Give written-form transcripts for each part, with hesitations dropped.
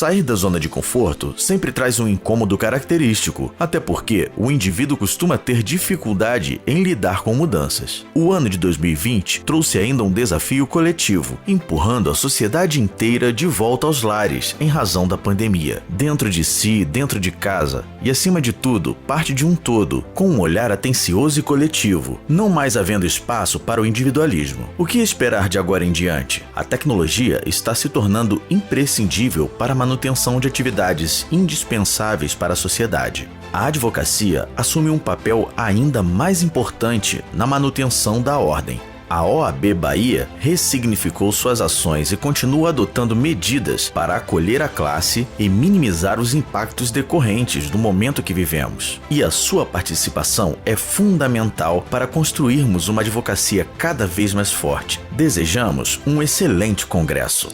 Sair da zona de conforto sempre traz um incômodo característico, até porque o indivíduo costuma ter dificuldade em lidar com mudanças. O ano de 2020 trouxe ainda um desafio coletivo, empurrando a sociedade inteira de volta aos lares em razão da pandemia. Dentro de si, dentro de casa e, acima de tudo, parte de um todo, com um olhar atencioso e coletivo, não mais havendo espaço para o individualismo. O que esperar de agora em diante? A tecnologia está se tornando imprescindível para a manutenção de atividades indispensáveis para a sociedade. A advocacia assume um papel ainda mais importante na manutenção da ordem. A OAB Bahia ressignificou suas ações e continua adotando medidas para acolher a classe e minimizar os impactos decorrentes do momento que vivemos. E a sua participação é fundamental para construirmos uma advocacia cada vez mais forte. Desejamos um excelente congresso.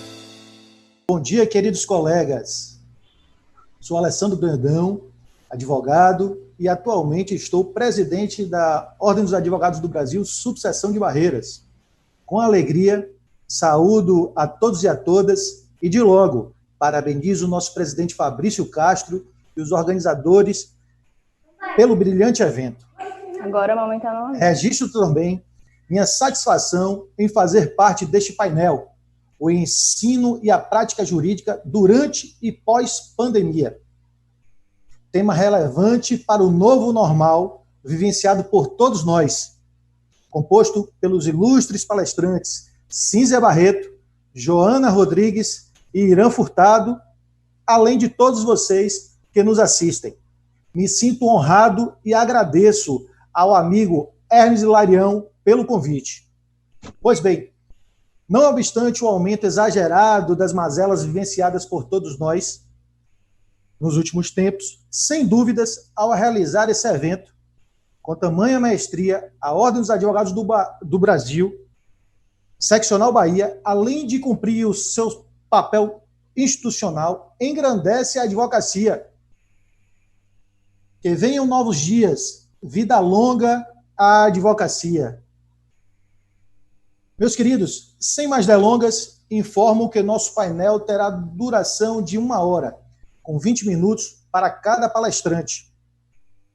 Bom dia, queridos colegas. Sou Alessandro Brandão, advogado, e atualmente estou presidente da Ordem dos Advogados do Brasil, subseção de Barreiras. Com alegria, saúdo a todos e a todas e, de logo, parabenizo o nosso presidente Fabrício Castro e os organizadores pelo brilhante evento. Agora o momento é nosso. Registro também minha satisfação em fazer parte deste painel, o ensino e a prática jurídica durante e pós-pandemia. Tema relevante para o novo normal vivenciado por todos nós, composto pelos ilustres palestrantes Cínzia Barreto, Joana Rodrigues e Irã Furtado, além de todos vocês que nos assistem. Me sinto honrado e agradeço ao amigo Hermes Hilarião pelo convite. Pois bem, não obstante o aumento exagerado das mazelas vivenciadas por todos nós nos últimos tempos, sem dúvidas, ao realizar esse evento, com tamanha maestria, a Ordem dos Advogados do Brasil, Seccional Bahia, além de cumprir o seu papel institucional, engrandece a advocacia. Que venham novos dias, vida longa à advocacia. Meus queridos, sem mais delongas, informo que nosso painel terá duração de 1 hora, com 20 minutos para cada palestrante,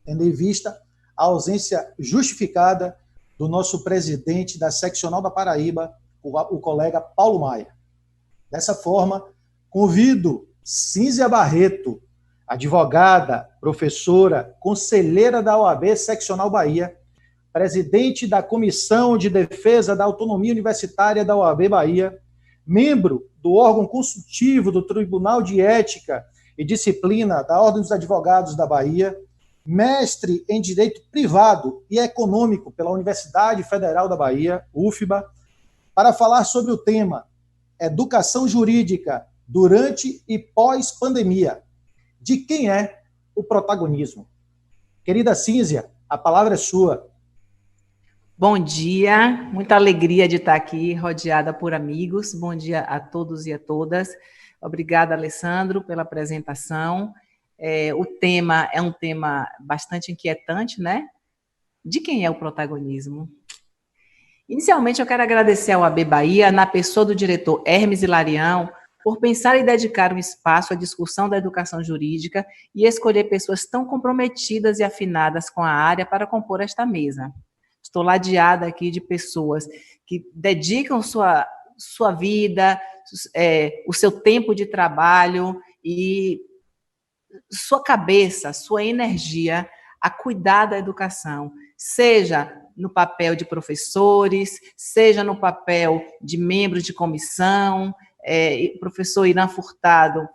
tendo em vista a ausência justificada do nosso presidente da Seccional da Paraíba, o colega Paulo Maia. Dessa forma, convido Cínzia Barreto, advogada, professora, conselheira da OAB Seccional Bahia, presidente da Comissão de Defesa da Autonomia Universitária da OAB Bahia, membro do órgão consultivo do Tribunal de Ética e Disciplina da Ordem dos Advogados da Bahia, mestre em Direito Privado e Econômico pela Universidade Federal da Bahia, UFBA, para falar sobre o tema Educação Jurídica durante e pós-pandemia. De quem é o protagonismo? Querida Cínzia, a palavra é sua. Bom dia, muita alegria de estar aqui rodeada por amigos. Bom dia a todos e a todas. Obrigada, Alessandro, pela apresentação. O tema é um tema bastante inquietante, né? De quem é o protagonismo? Inicialmente, eu quero agradecer ao AB Bahia, na pessoa do diretor Hermes Hilarião, por pensar e dedicar um espaço à discussão da educação jurídica e escolher pessoas tão comprometidas e afinadas com a área para compor esta mesa. Estou ladeada aqui de pessoas que dedicam sua vida, o seu tempo de trabalho e sua cabeça, sua energia a cuidar da educação, seja no papel de professores, seja no papel de membros de comissão. O professor Irã Furtado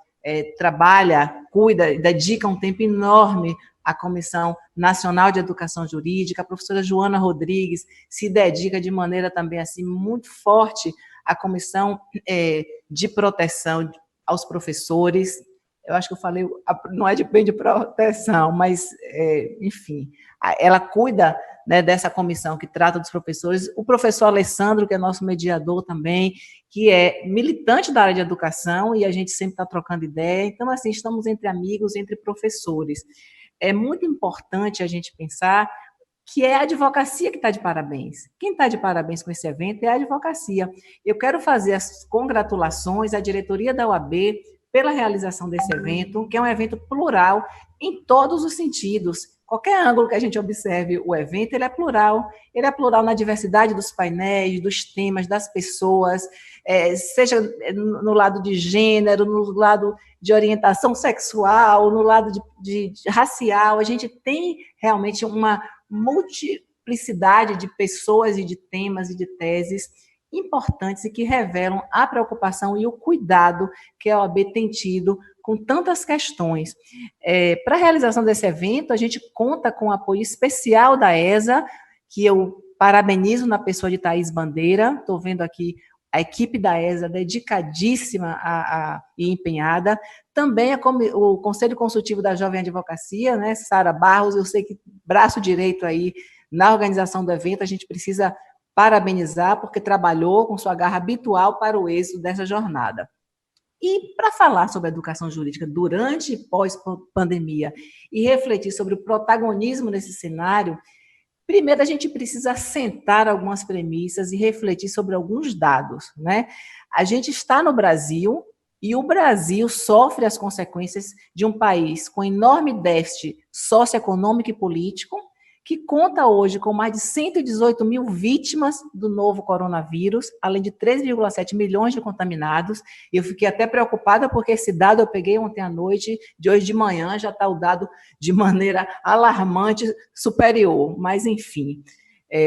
trabalha, cuida, dedica um tempo enorme à Comissão Nacional de Educação Jurídica. A professora Joana Rodrigues se dedica de maneira também assim muito forte à Comissão de Proteção aos Professores. Eu acho que eu falei, não é bem de proteção, mas, enfim, ela cuida, né, dessa comissão que trata dos professores. O professor Alessandro, que é nosso mediador também, que é militante da área de educação, e a gente sempre está trocando ideia. Então, assim, estamos entre amigos, entre professores. É muito importante a gente pensar que é a advocacia que está de parabéns. Quem está de parabéns com esse evento é a advocacia. Eu quero fazer as congratulações à diretoria da OAB pela realização desse evento, que é um evento plural em todos os sentidos. Qualquer ângulo que a gente observe o evento, ele é plural na diversidade dos painéis, dos temas, das pessoas, seja no lado de gênero, no lado de orientação sexual, no lado de racial. A gente tem realmente uma multiplicidade de pessoas e de temas e de teses importantes e que revelam a preocupação e o cuidado que a OAB tem tido com tantas questões. Para a realização desse evento, a gente conta com o apoio especial da ESA, que eu parabenizo na pessoa de Thaís Bandeira. Estou vendo aqui a equipe da ESA dedicadíssima e empenhada. Também o Conselho Consultivo da Jovem Advocacia, né, Sara Barros, eu sei que braço direito aí na organização do evento, a gente precisa parabenizar, porque trabalhou com sua garra habitual para o êxito dessa jornada. E para falar sobre a educação jurídica durante e pós-pandemia e refletir sobre o protagonismo nesse cenário, primeiro a gente precisa assentar algumas premissas e refletir sobre alguns dados, né? A gente está no Brasil e o Brasil sofre as consequências de um país com enorme déficit socioeconômico e político, que conta hoje com mais de 118 mil vítimas do novo coronavírus, além de 3,7 milhões de contaminados. Eu fiquei até preocupada porque esse dado eu peguei ontem à noite, de hoje de manhã já está o dado de maneira alarmante superior, mas enfim.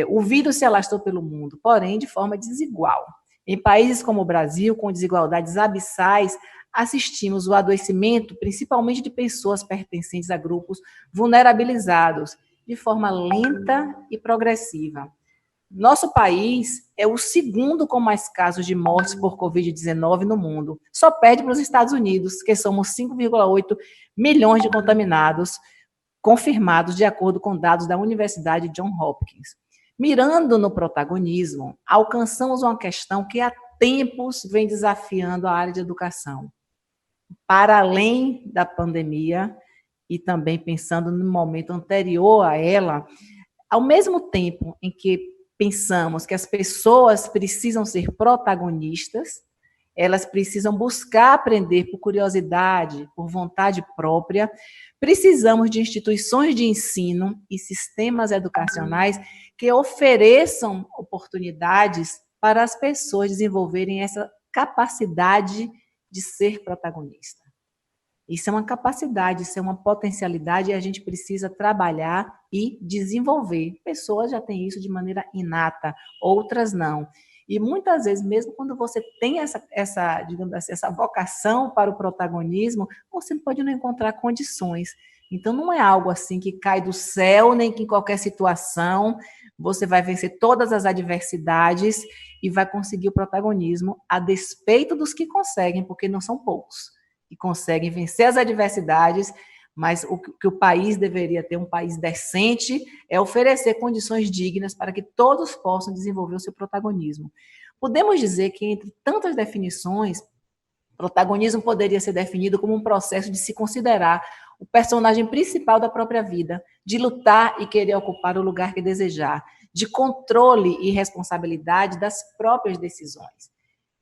O vírus se alastrou pelo mundo, porém de forma desigual. Em países como o Brasil, com desigualdades abissais, assistimos o adoecimento, principalmente de pessoas pertencentes a grupos vulnerabilizados, de forma lenta e progressiva. Nosso país é o segundo com mais casos de mortes por Covid-19 no mundo. Só perde para os Estados Unidos, que somos 5,8 milhões de contaminados confirmados, de acordo com dados da Universidade Johns Hopkins. Mirando no protagonismo, alcançamos uma questão que há tempos vem desafiando a área de educação. Para além da pandemia, e também pensando no momento anterior a ela, ao mesmo tempo em que pensamos que as pessoas precisam ser protagonistas, elas precisam buscar aprender por curiosidade, por vontade própria, precisamos de instituições de ensino e sistemas educacionais que ofereçam oportunidades para as pessoas desenvolverem essa capacidade de ser protagonista. Isso é uma capacidade, isso é uma potencialidade e a gente precisa trabalhar e desenvolver. Pessoas já têm isso de maneira inata, outras não. E muitas vezes, mesmo quando você tem digamos assim, essa vocação para o protagonismo, você pode não encontrar condições. Então, não é algo assim que cai do céu, nem que em qualquer situação você vai vencer todas as adversidades e vai conseguir o protagonismo a despeito dos que conseguem, porque não são poucos que conseguem vencer as adversidades, mas o que o país deveria ter, um país decente, é oferecer condições dignas para que todos possam desenvolver o seu protagonismo. Podemos dizer que, entre tantas definições, protagonismo poderia ser definido como um processo de se considerar o personagem principal da própria vida, de lutar e querer ocupar o lugar que desejar, de controle e responsabilidade das próprias decisões.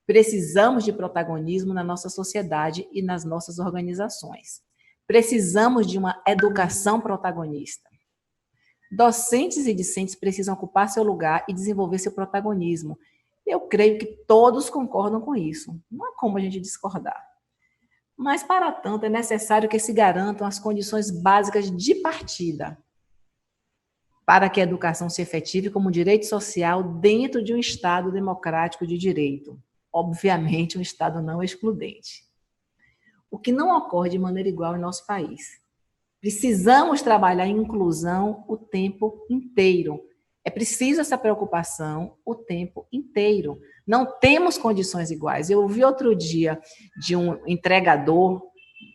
Precisamos de protagonismo na nossa sociedade e nas nossas organizações. Precisamos de uma educação protagonista. Docentes e discentes precisam ocupar seu lugar e desenvolver seu protagonismo. Eu creio que todos concordam com isso. Não há como a gente discordar. Mas, para tanto, é necessário que se garantam as condições básicas de partida para que a educação se efetive como um direito social dentro de um Estado democrático de direito. Obviamente, um Estado não excludente. O que não ocorre de maneira igual em nosso país. Precisamos trabalhar em inclusão o tempo inteiro. É preciso essa preocupação o tempo inteiro. Não temos condições iguais. Eu ouvi outro dia de um entregador,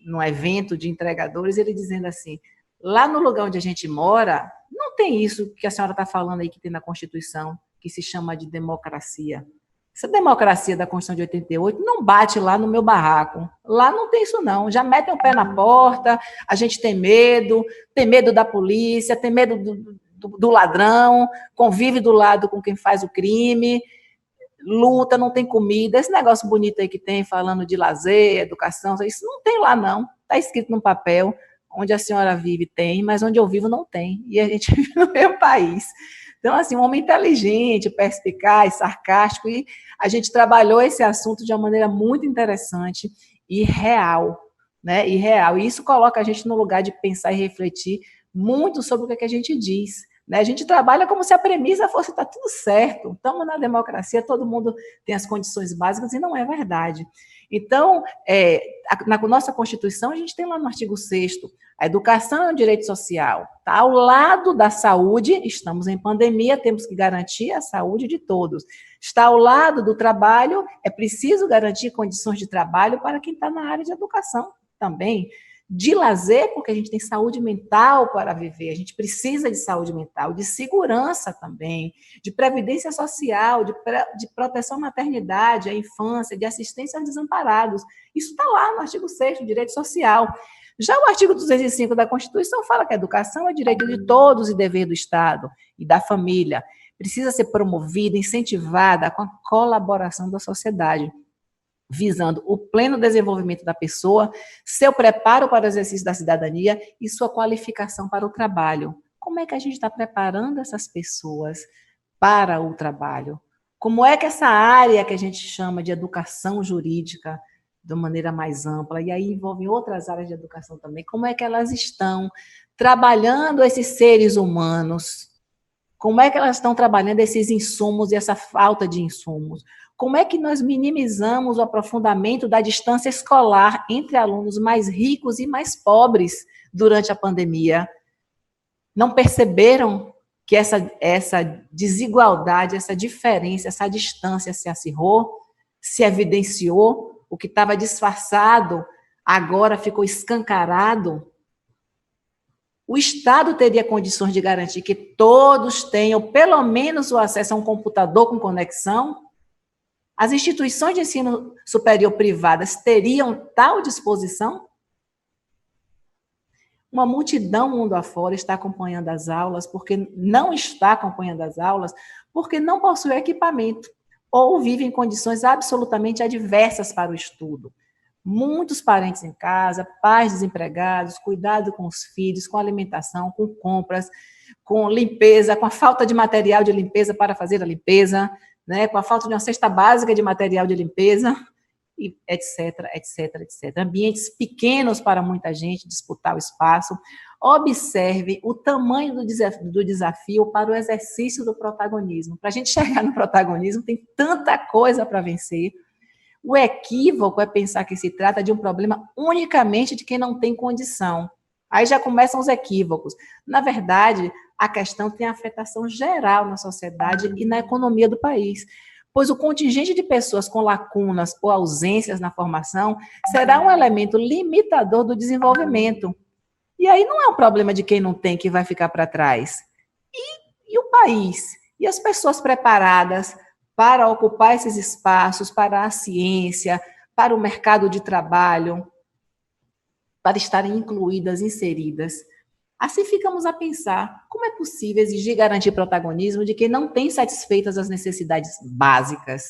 num evento de entregadores, ele dizendo assim, lá no lugar onde a gente mora, não tem isso que a senhora está falando aí que tem na Constituição, que se chama de democracia. Essa democracia da Constituição de 88 não bate lá no meu barraco. Lá não tem isso, não. Já metem o pé na porta, a gente tem medo da polícia, tem medo do ladrão, convive do lado com quem faz o crime. luta, não tem comida, esse negócio bonito aí que tem, falando de lazer, educação, isso não tem lá não, está escrito no papel, onde a senhora vive tem, mas onde eu vivo não tem, e a gente vive no mesmo país. Então, assim, um homem inteligente, perspicaz, sarcástico, e a gente trabalhou esse assunto de uma maneira muito interessante e real, né? E real. E isso coloca a gente no lugar de pensar e refletir muito sobre o que a gente diz. Né? A gente trabalha como se a premissa fosse tá tudo certo. Estamos na democracia, todo mundo tem as condições básicas, e não é verdade. Então, na nossa Constituição, a gente tem lá no artigo 6º, a educação é um direito social. Tá ao lado da saúde, estamos em pandemia, temos que garantir a saúde de todos. Está ao lado do trabalho, é preciso garantir condições de trabalho para quem está na área de educação também. De lazer, porque a gente tem saúde mental para viver, a gente precisa de saúde mental, de segurança também, de previdência social, de proteção à maternidade, à infância, de assistência aos desamparados. Isso está lá no artigo 6º, direito social. Já o artigo 205 da Constituição fala que a educação é direito de todos e dever do Estado e da família. Precisa ser promovida, incentivada com a colaboração da sociedade, visando o pleno desenvolvimento da pessoa, seu preparo para o exercício da cidadania e sua qualificação para o trabalho. Como é que a gente está preparando essas pessoas para o trabalho? Como é que essa área que a gente chama de educação jurídica, de uma maneira mais ampla, e aí envolve outras áreas de educação também, como é que elas estão trabalhando esses seres humanos? Como é que elas estão trabalhando esses insumos e essa falta de insumos? Como é que nós minimizamos o aprofundamento da distância escolar entre alunos mais ricos e mais pobres durante a pandemia? Não perceberam que essa desigualdade, essa diferença, essa distância se acirrou, se evidenciou? O que estava disfarçado agora ficou escancarado? O Estado teria condições de garantir que todos tenham pelo menos o acesso a um computador com conexão? As instituições de ensino superior privadas teriam tal disposição? Uma multidão mundo afora está acompanhando as aulas, porque não está acompanhando as aulas, porque não possui equipamento, ou vive em condições absolutamente adversas para o estudo. Muitos parentes em casa, pais desempregados, cuidado com os filhos, com alimentação, com compras, com limpeza, com a falta de material de limpeza para fazer a limpeza, né, com a falta de uma cesta básica de material de limpeza, e etc, etc, etc. Ambientes pequenos para muita gente disputar o espaço. Observe o tamanho do desafio para o exercício do protagonismo. Para a gente chegar no protagonismo, tem tanta coisa para vencer. O equívoco é pensar que se trata de um problema unicamente de quem não tem condição. Aí já começam os equívocos. Na verdade, a questão tem afetação geral na sociedade e na economia do país, pois o contingente de pessoas com lacunas ou ausências na formação será um elemento limitador do desenvolvimento. E aí não é um problema de quem não tem que vai ficar para trás. E o país? E as pessoas preparadas para ocupar esses espaços, para a ciência, para o mercado de trabalho, para estarem incluídas, inseridas? Assim ficamos a pensar, como é possível exigir e garantir protagonismo de quem não tem satisfeitas as necessidades básicas,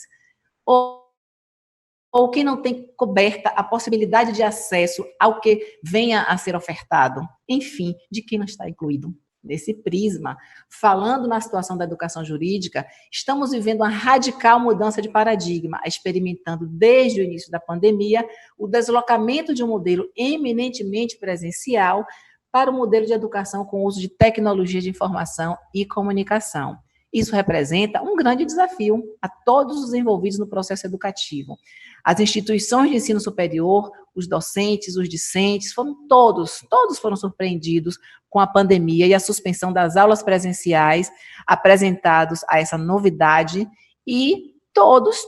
ou quem não tem coberta a possibilidade de acesso ao que venha a ser ofertado, enfim, de quem não está incluído. Nesse prisma, falando na situação da educação jurídica, estamos vivendo uma radical mudança de paradigma, experimentando desde o início da pandemia o deslocamento de um modelo eminentemente presencial para o modelo de educação com uso de tecnologia de informação e comunicação. Isso representa um grande desafio a todos os envolvidos no processo educativo. As instituições de ensino superior, os docentes, os discentes, todos foram surpreendidos com a pandemia e a suspensão das aulas presenciais, apresentados a essa novidade, e todos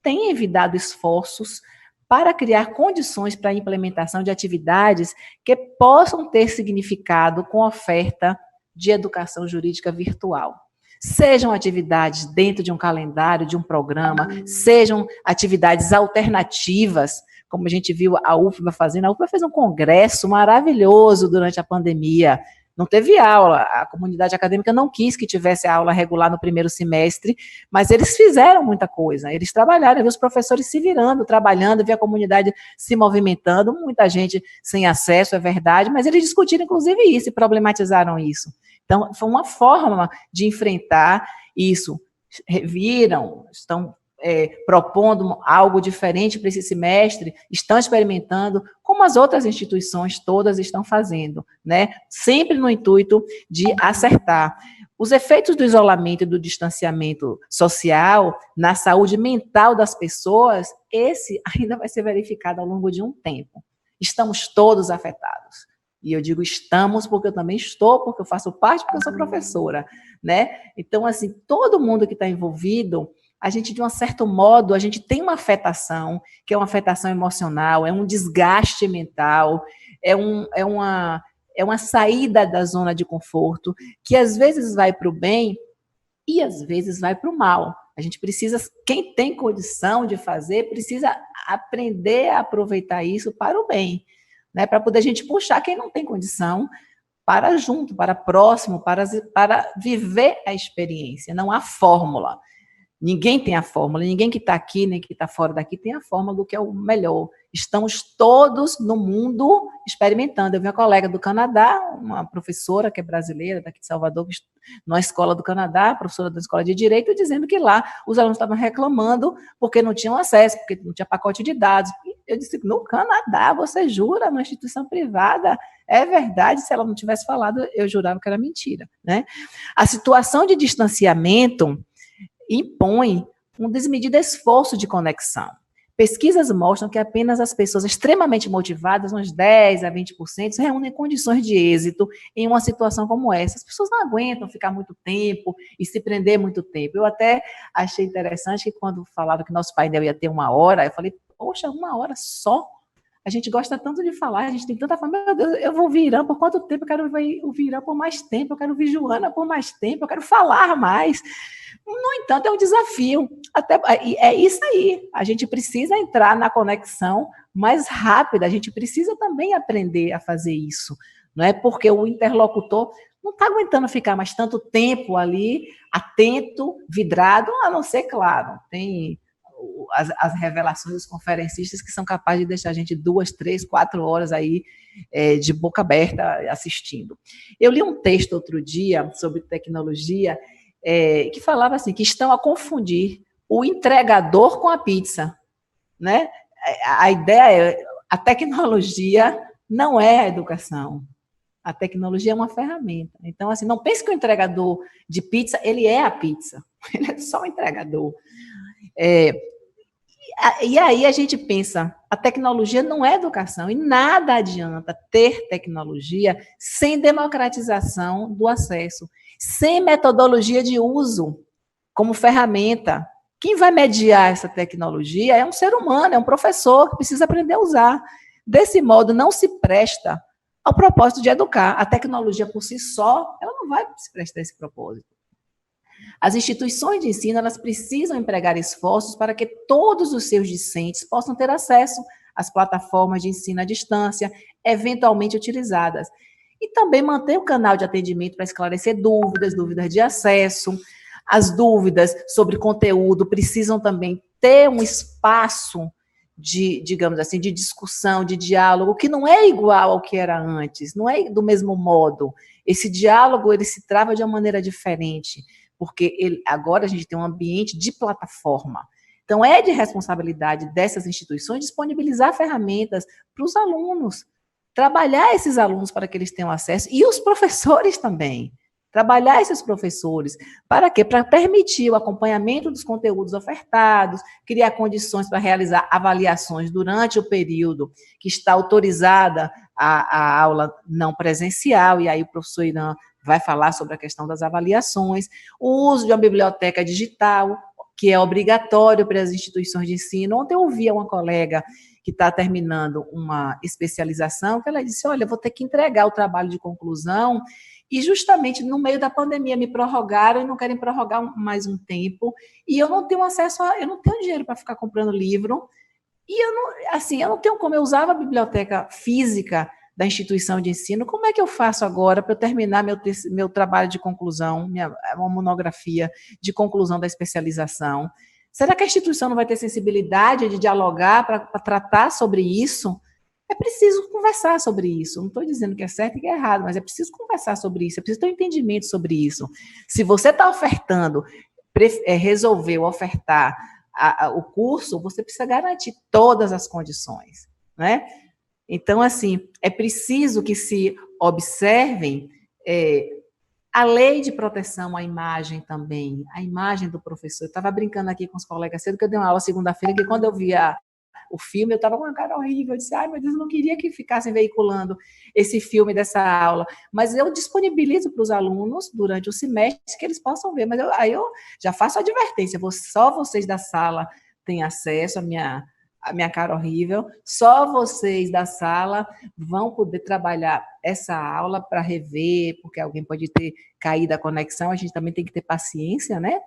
têm evitado esforços para criar condições para a implementação de atividades que possam ter significado com a oferta de educação jurídica virtual. Sejam atividades dentro de um calendário, de um programa, sejam atividades alternativas, como a gente viu a UFBA fazendo. A UFBA fez um congresso maravilhoso durante a pandemia, Não teve aula, a comunidade acadêmica não quis que tivesse aula regular no primeiro semestre, mas eles fizeram muita coisa, eles trabalharam, eu vi os professores se virando, trabalhando, vi a comunidade se movimentando, muita gente sem acesso, é verdade, mas eles discutiram inclusive isso e problematizaram isso. Então, foi uma forma de enfrentar isso. Viram, estão propondo algo diferente para esse semestre, estão experimentando, como as outras instituições todas estão fazendo, né? Sempre no intuito de acertar. Os efeitos do isolamento e do distanciamento social na saúde mental das pessoas, esse ainda vai ser verificado ao longo de um tempo. Estamos todos afetados. E eu digo estamos porque eu também estou, porque eu faço parte, porque eu sou professora, né? Então, assim, todo mundo que está envolvido, a gente, de um certo modo, a gente tem uma afetação, que é uma afetação emocional, é um desgaste mental, é uma saída da zona de conforto, que às vezes vai para o bem e às vezes vai para o mal. A gente precisa, quem tem condição de fazer, precisa aprender a aproveitar isso para o bem, né? Para poder a gente puxar quem não tem condição para junto, para próximo, para viver a experiência. Não há fórmula. Ninguém tem a fórmula, ninguém que está aqui, nem que está fora daqui, tem a fórmula do que é o melhor. Estamos todos no mundo experimentando. Eu vi uma colega do Canadá, uma professora que é brasileira, daqui de Salvador, numa escola do Canadá, professora da escola de Direito, dizendo que lá os alunos estavam reclamando porque não tinham acesso, porque não tinha pacote de dados. E eu disse, no Canadá, você jura, numa instituição privada? É verdade, se ela não tivesse falado, eu jurava que era mentira, né? A situação de distanciamento impõe um desmedido esforço de conexão. Pesquisas mostram que apenas as pessoas extremamente motivadas, uns 10% a 20%, reúnem condições de êxito em uma situação como essa. As pessoas não aguentam ficar muito tempo e se prender muito tempo. Eu até achei interessante que quando falaram que nosso painel ia ter 1 hora, eu falei, poxa, 1 hora só? A gente gosta tanto de falar, a gente tem tanta fama, meu Deus, eu vou ouvir Irã por quanto tempo? Eu quero ouvir Irã por mais tempo, eu quero ouvir Joana por mais tempo, eu quero falar mais. No entanto, é um desafio. Até, é isso aí. A gente precisa entrar na conexão mais rápida, a gente precisa também aprender a fazer isso. Não é porque o interlocutor não está aguentando ficar mais tanto tempo ali, atento, vidrado, a não ser, claro, tem as revelações dos conferencistas que são capazes de deixar a gente 2, 3, 4 horas aí de boca aberta assistindo. Eu li um texto outro dia sobre tecnologia que falava assim, que estão a confundir o entregador com a pizza, né? A ideia é, a tecnologia não é a educação. A tecnologia é uma ferramenta. Então, assim, não pense que o entregador de pizza, ele é a pizza. Ele é só o entregador. E aí a gente pensa, a tecnologia não é educação e nada adianta ter tecnologia sem democratização do acesso, sem metodologia de uso como ferramenta. Quem vai mediar essa tecnologia é um ser humano, é um professor que precisa aprender a usar. Desse modo, não se presta ao propósito de educar. A tecnologia por si só, ela não vai se prestar a esse propósito. As instituições de ensino, elas precisam empregar esforços para que todos os seus discentes possam ter acesso às plataformas de ensino à distância, eventualmente utilizadas. E também manter o canal de atendimento para esclarecer dúvidas de acesso. As dúvidas sobre conteúdo precisam também ter um espaço de, digamos assim, de discussão, de diálogo, que não é igual ao que era antes, não é do mesmo modo. Esse diálogo, ele se trava de uma maneira diferente, porque agora a gente tem um ambiente de plataforma. Então, é de responsabilidade dessas instituições disponibilizar ferramentas para os alunos, trabalhar esses alunos para que eles tenham acesso, e os professores também. Trabalhar esses professores, para quê? Para permitir o acompanhamento dos conteúdos ofertados, criar condições para realizar avaliações durante o período que está autorizada a aula não presencial, e aí o professor Irã vai falar sobre a questão das avaliações, o uso de uma biblioteca digital, que é obrigatório para as instituições de ensino. Ontem eu ouvi uma colega que está terminando uma especialização, que ela disse, olha, eu vou ter que entregar o trabalho de conclusão, e justamente no meio da pandemia me prorrogaram e não querem prorrogar mais um tempo, e eu não tenho acesso eu não tenho dinheiro para ficar comprando livro, e eu não tenho como, eu usava a biblioteca física da instituição de ensino, como é que eu faço agora para eu terminar meu trabalho de conclusão, uma monografia de conclusão da especialização? Será que a instituição não vai ter sensibilidade de dialogar para tratar sobre isso? É preciso conversar sobre isso. Não estou dizendo que é certo e que é errado, mas é preciso conversar sobre isso, é preciso ter um entendimento sobre isso. Se você está ofertando, resolveu ofertar o curso, você precisa garantir todas as condições, né? Então, assim, é preciso que se observem a lei de proteção à imagem também, a imagem do professor. Eu estava brincando aqui com os colegas cedo, que eu dei uma aula segunda-feira, que quando eu via o filme, eu estava com uma cara horrível, eu disse, ai, meu Deus, eu não queria que ficassem veiculando esse filme dessa aula, mas eu disponibilizo para os alunos, durante o semestre, que eles possam ver, mas aí eu já faço a advertência, só vocês da sala têm acesso à minha cara horrível, só vocês da sala vão poder trabalhar essa aula para rever, porque alguém pode ter caído a conexão, a gente também tem que ter paciência, né?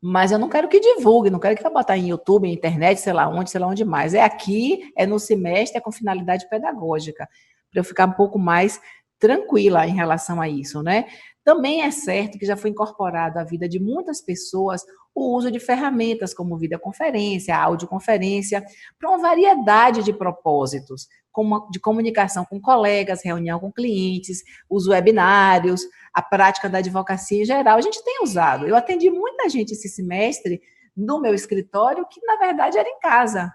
Mas eu não quero que divulgue, não quero que vá botar em YouTube, em internet, sei lá onde mais. É aqui, é no semestre, é com finalidade pedagógica, para eu ficar um pouco mais tranquila em relação a isso, né? Também é certo que já foi incorporado à vida de muitas pessoas o uso de ferramentas como videoconferência, audioconferência, para uma variedade de propósitos, como de comunicação com colegas, reunião com clientes, os webinários, a prática da advocacia em geral. A gente tem usado. Eu atendi muita gente esse semestre no meu escritório que, na verdade, era em casa.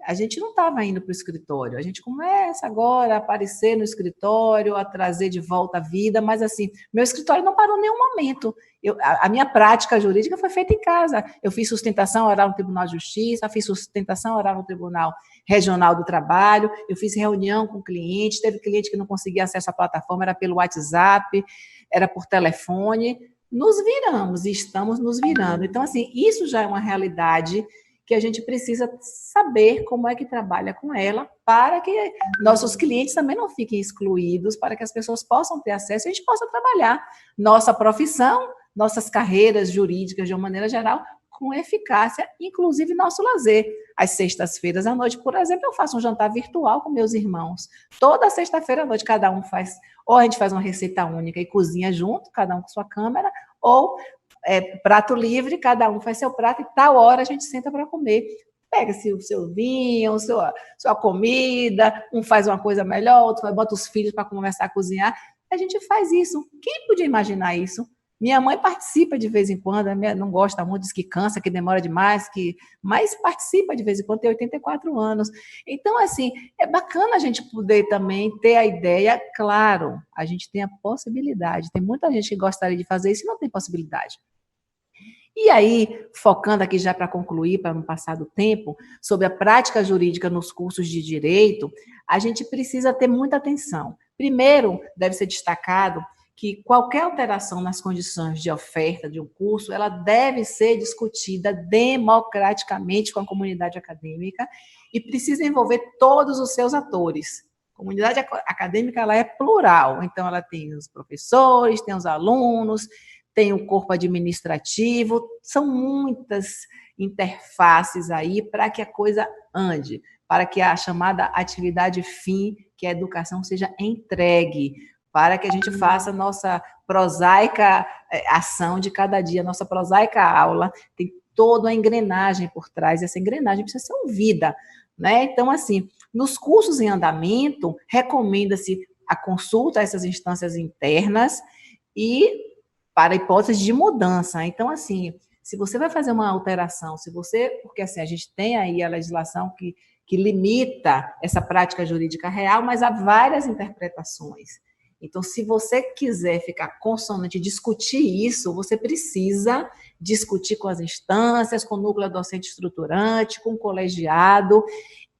A gente não estava indo para o escritório, a gente começa agora a aparecer no escritório, a trazer de volta a vida, mas assim, meu escritório não parou em nenhum momento. A minha prática jurídica foi feita em casa. Eu fiz sustentação oral no Tribunal de Justiça, fiz sustentação oral no Tribunal Regional do Trabalho, eu fiz reunião com clientes, teve cliente que não conseguia acesso à plataforma, era pelo WhatsApp, era por telefone. Nos viramos e estamos nos virando. Então, assim, isso já é uma realidade que a gente precisa saber como é que trabalha com ela, para que nossos clientes também não fiquem excluídos, para que as pessoas possam ter acesso e a gente possa trabalhar nossa profissão, nossas carreiras jurídicas de uma maneira geral, com eficácia, inclusive nosso lazer. Às sextas-feiras à noite, por exemplo, eu faço um jantar virtual com meus irmãos. Toda sexta-feira à noite, cada um faz, ou a gente faz uma receita única e cozinha junto, cada um com sua câmera, ou prato livre, cada um faz seu prato e tal hora a gente senta para comer. Pega-se o seu vinho, sua comida, um faz uma coisa melhor, outro bota os filhos para começar a cozinhar. A gente faz isso. Quem podia imaginar isso? Minha mãe participa de vez em quando, não gosta muito, diz que cansa, que demora demais, mas participa de vez em quando, tem 84 anos. Então, assim, é bacana a gente poder também ter a ideia, claro, a gente tem a possibilidade, tem muita gente que gostaria de fazer isso e não tem possibilidade. E aí, focando aqui já para concluir, para não passar do tempo, sobre a prática jurídica nos cursos de direito, a gente precisa ter muita atenção. Primeiro, deve ser destacado que qualquer alteração nas condições de oferta de um curso, ela deve ser discutida democraticamente com a comunidade acadêmica e precisa envolver todos os seus atores. A comunidade acadêmica ela é plural, então ela tem os professores, tem os alunos, tem o corpo administrativo, são muitas interfaces aí para que a coisa ande, para que a chamada atividade fim, que é a educação, seja entregue, para que a gente faça a nossa prosaica ação de cada dia, nossa prosaica aula, tem toda uma engrenagem por trás, e essa engrenagem precisa ser ouvida, né? Então, assim, nos cursos em andamento, recomenda-se a consulta a essas instâncias internas e para hipóteses de mudança. Então, assim, se você vai fazer uma alteração, porque assim, a gente tem aí a legislação que limita essa prática jurídica real, mas há várias interpretações. Então, se você quiser ficar consonante, discutir isso, você precisa discutir com as instâncias, com o núcleo docente estruturante, com o colegiado,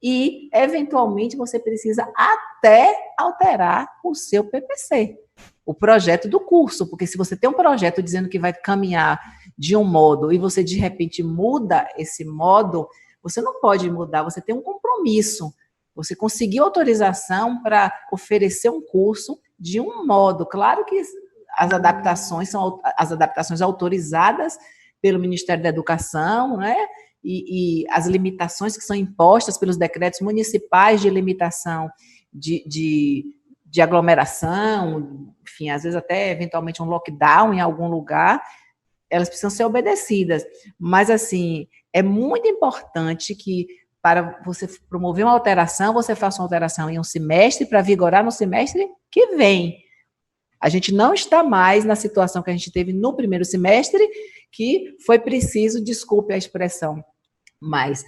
e, eventualmente, você precisa até alterar o seu PPC, o projeto do curso, porque se você tem um projeto dizendo que vai caminhar de um modo e você, de repente, muda esse modo, você não pode mudar, você tem um compromisso. Você conseguiu autorização para oferecer um curso de um modo. Claro que as adaptações são as adaptações autorizadas pelo Ministério da Educação, né? E as limitações que são impostas pelos decretos municipais de limitação de aglomeração, enfim, às vezes até eventualmente um lockdown em algum lugar, elas precisam ser obedecidas. Mas, assim, é muito importante que, para você promover uma alteração, você faça uma alteração em um semestre para vigorar no semestre que vem. A gente não está mais na situação que a gente teve no primeiro semestre, que foi preciso, desculpe a expressão mais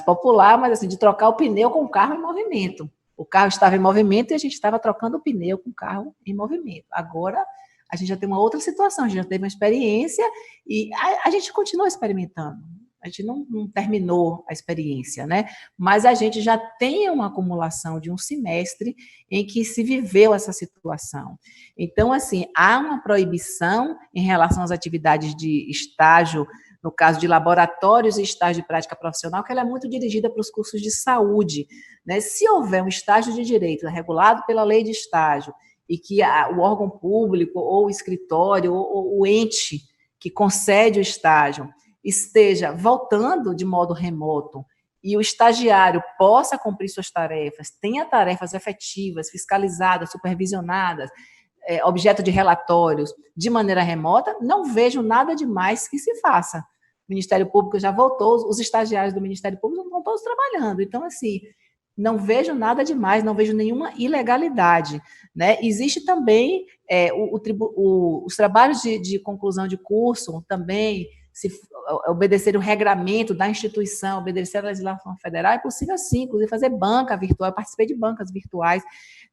popular, mas assim, de trocar o pneu com o carro em movimento. O carro estava em movimento e a gente estava trocando o pneu com o carro em movimento. Agora, a gente já tem uma outra situação, a gente já teve uma experiência e a gente continua experimentando. A gente não terminou a experiência, né? Mas a gente já tem uma acumulação de um semestre em que se viveu essa situação. Então, assim, há uma proibição em relação às atividades de estágio, no caso de laboratórios e estágio de prática profissional, que ela é muito dirigida para os cursos de saúde, né? Se houver um estágio de direito regulado pela lei de estágio e que o órgão público ou o escritório ou o ente que concede o estágio esteja voltando de modo remoto e o estagiário possa cumprir suas tarefas, tenha tarefas efetivas, fiscalizadas, supervisionadas, objeto de relatórios de maneira remota, não vejo nada demais que se faça. O Ministério Público já voltou, os estagiários do Ministério Público estão todos trabalhando. Então, assim, não vejo nada demais, não vejo nenhuma ilegalidade, né? Existe também os trabalhos de conclusão de curso também, se obedecer o regramento da instituição, obedecer a legislação federal, é possível sim, inclusive fazer banca virtual. Eu participei de bancas virtuais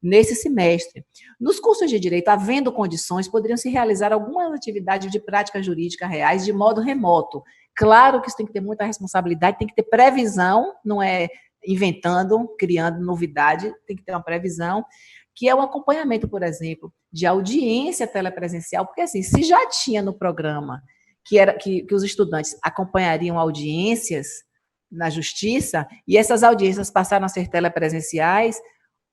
nesse semestre. Nos cursos de direito, havendo condições, poderiam se realizar algumas atividades de prática jurídica reais de modo remoto. Claro que isso tem que ter muita responsabilidade, tem que ter previsão, não é inventando, criando novidade, tem que ter uma previsão, que é o acompanhamento, por exemplo, de audiência telepresencial, porque assim, se já tinha no programa que os estudantes acompanhariam audiências na justiça, e essas audiências passaram a ser telepresenciais,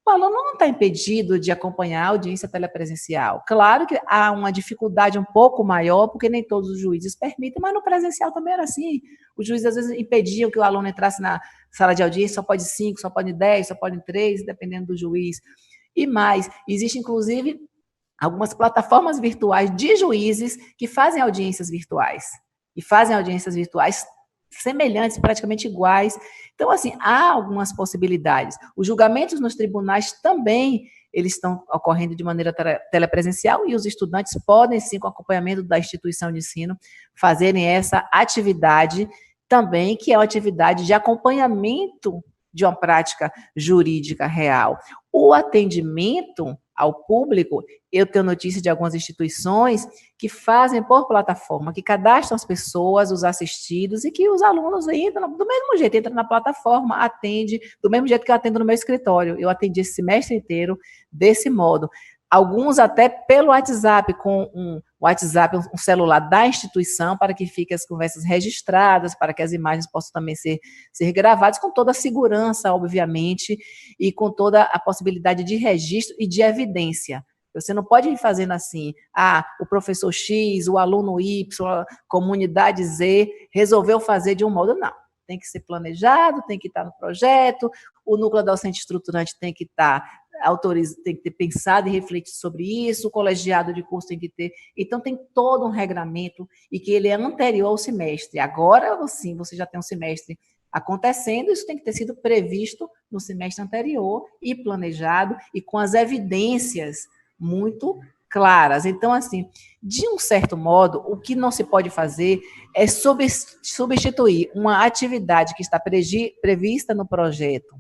o aluno não está impedido de acompanhar a audiência telepresencial. Claro que há uma dificuldade um pouco maior, porque nem todos os juízes permitem, mas no presencial também era assim. Os juízes às vezes impediam que o aluno entrasse na sala de audiência, só pode 5, só pode 10, só pode 3, dependendo do juiz. E mais, existe inclusive algumas plataformas virtuais de juízes que fazem audiências virtuais. E fazem audiências virtuais semelhantes, praticamente iguais. Então, assim, há algumas possibilidades. Os julgamentos nos tribunais também, eles estão ocorrendo de maneira telepresencial e os estudantes podem, sim, com acompanhamento da instituição de ensino, fazerem essa atividade também, que é uma atividade de acompanhamento de uma prática jurídica real. O atendimento ao público, eu tenho notícia de algumas instituições que fazem por plataforma, que cadastram as pessoas, os assistidos, e que os alunos entram do mesmo jeito, entram na plataforma, atende, do mesmo jeito que eu atendo no meu escritório. Eu atendi esse semestre inteiro desse modo. Alguns até pelo WhatsApp, com um WhatsApp, um celular da instituição, para que fiquem as conversas registradas, para que as imagens possam também ser gravadas, com toda a segurança, obviamente, e com toda a possibilidade de registro e de evidência. Você não pode ir fazendo assim, o professor X, o aluno Y, a comunidade Z, resolveu fazer de um modo, não. Tem que ser planejado, tem que estar no projeto, o núcleo docente estruturante tem que estar tem que ter pensado e refletido sobre isso, o colegiado de curso tem que ter. Então, tem todo um regramento e que ele é anterior ao semestre. Agora, sim, você já tem um semestre acontecendo, isso tem que ter sido previsto no semestre anterior e planejado e com as evidências muito claras. Então, assim, de um certo modo, o que não se pode fazer é substituir uma atividade que está prevista no projeto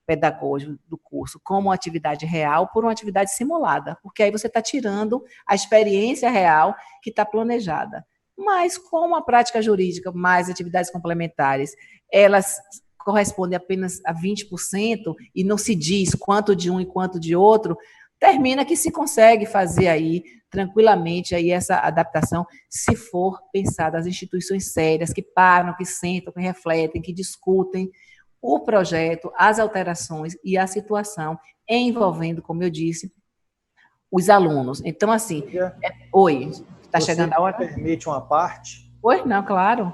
pedagógico do curso como uma atividade real por uma atividade simulada, porque aí você está tirando a experiência real que está planejada. Mas como a prática jurídica mais atividades complementares, elas correspondem apenas a 20% e não se diz quanto de um e quanto de outro, termina que se consegue fazer aí tranquilamente aí essa adaptação, se for pensada as instituições sérias que param, que sentam, que refletem, que discutem o projeto, as alterações e a situação envolvendo, como eu disse, os alunos. Então, assim, oi, está chegando a hora? Permite uma parte? Oi, não, claro.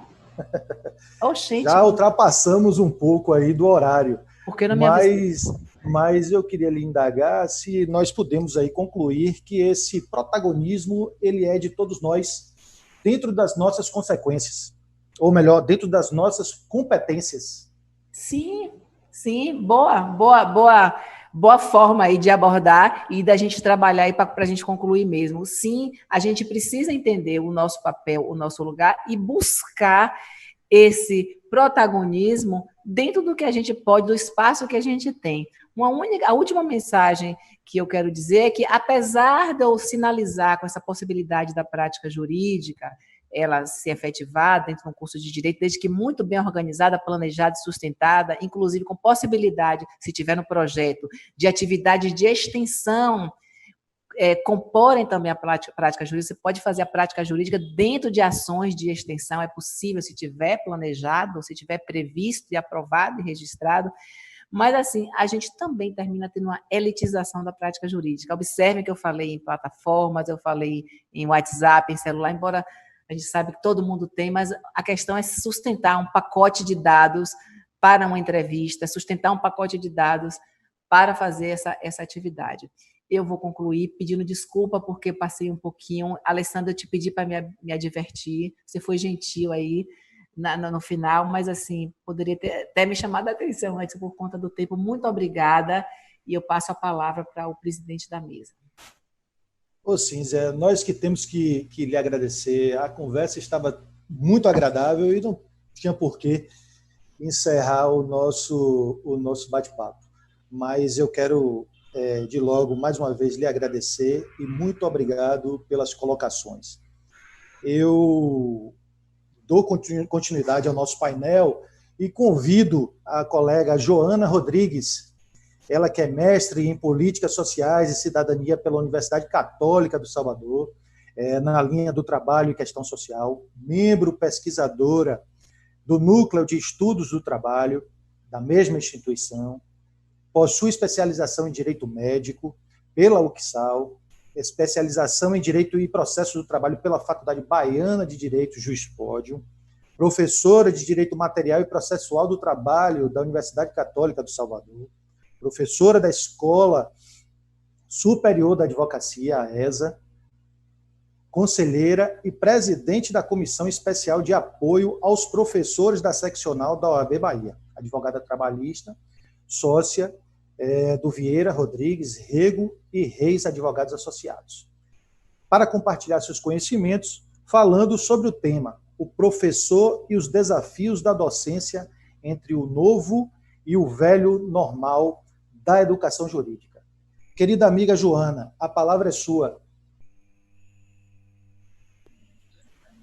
Oh, gente. Já ultrapassamos um pouco aí do horário. Por que não me Mas mas eu queria lhe indagar se nós podemos aí concluir que esse protagonismo ele é de todos nós dentro das nossas consequências, ou melhor, dentro das nossas competências. Sim, sim, boa forma aí de abordar e da gente trabalhar aí para a gente concluir mesmo. Sim, a gente precisa entender o nosso papel, o nosso lugar e buscar esse protagonismo dentro do que a gente pode, do espaço que a gente tem. A última mensagem que eu quero dizer é que, apesar de eu sinalizar com essa possibilidade da prática jurídica, ela ser efetivada dentro de um curso de direito, desde que muito bem organizada, planejada e sustentada, inclusive com possibilidade, se tiver no projeto, de atividade de extensão, comporem também a prática jurídica. Você pode fazer a prática jurídica dentro de ações de extensão, é possível, se tiver planejado, se tiver previsto e aprovado e registrado. Mas, assim, a gente também termina tendo uma elitização da prática jurídica. Observe que eu falei em plataformas, eu falei em WhatsApp, em celular, embora a gente sabe que todo mundo tem, mas a questão é sustentar um pacote de dados para uma entrevista, sustentar um pacote de dados para fazer essa atividade. Eu vou concluir pedindo desculpa porque passei um pouquinho. Alessandra, eu te pedi para me advertir, você foi gentil aí no final, mas assim, poderia ter até me chamado a atenção antes por conta do tempo. Muito obrigada, e eu passo a palavra para o presidente da mesa. Ô, Cinzia, nós que temos que lhe agradecer. A conversa estava muito agradável e não tinha por que encerrar o nosso bate-papo. Mas eu quero, de logo, mais uma vez, lhe agradecer e muito obrigado pelas colocações. Eu dou continuidade ao nosso painel e convido a colega Joana Rodrigues, ela que é mestre em Políticas Sociais e Cidadania pela Universidade Católica do Salvador, na linha do trabalho e questão social, membro pesquisadora do Núcleo de Estudos do Trabalho, da mesma instituição, possui especialização em Direito Médico pela UCSAL, especialização em Direito e Processo do Trabalho pela Faculdade Baiana de Direito Juiz Pódio, professora de Direito Material e Processual do Trabalho da Universidade Católica do Salvador, professora da Escola Superior da Advocacia, a ESA, conselheira e presidente da Comissão Especial de Apoio aos Professores da Seccional da OAB Bahia, advogada trabalhista, sócia do Vieira Rodrigues, Rego e Reis Advogados Associados, para compartilhar seus conhecimentos, falando sobre o tema o professor e os desafios da docência entre o novo e o velho normal da educação jurídica. Querida amiga Joana, a palavra é sua.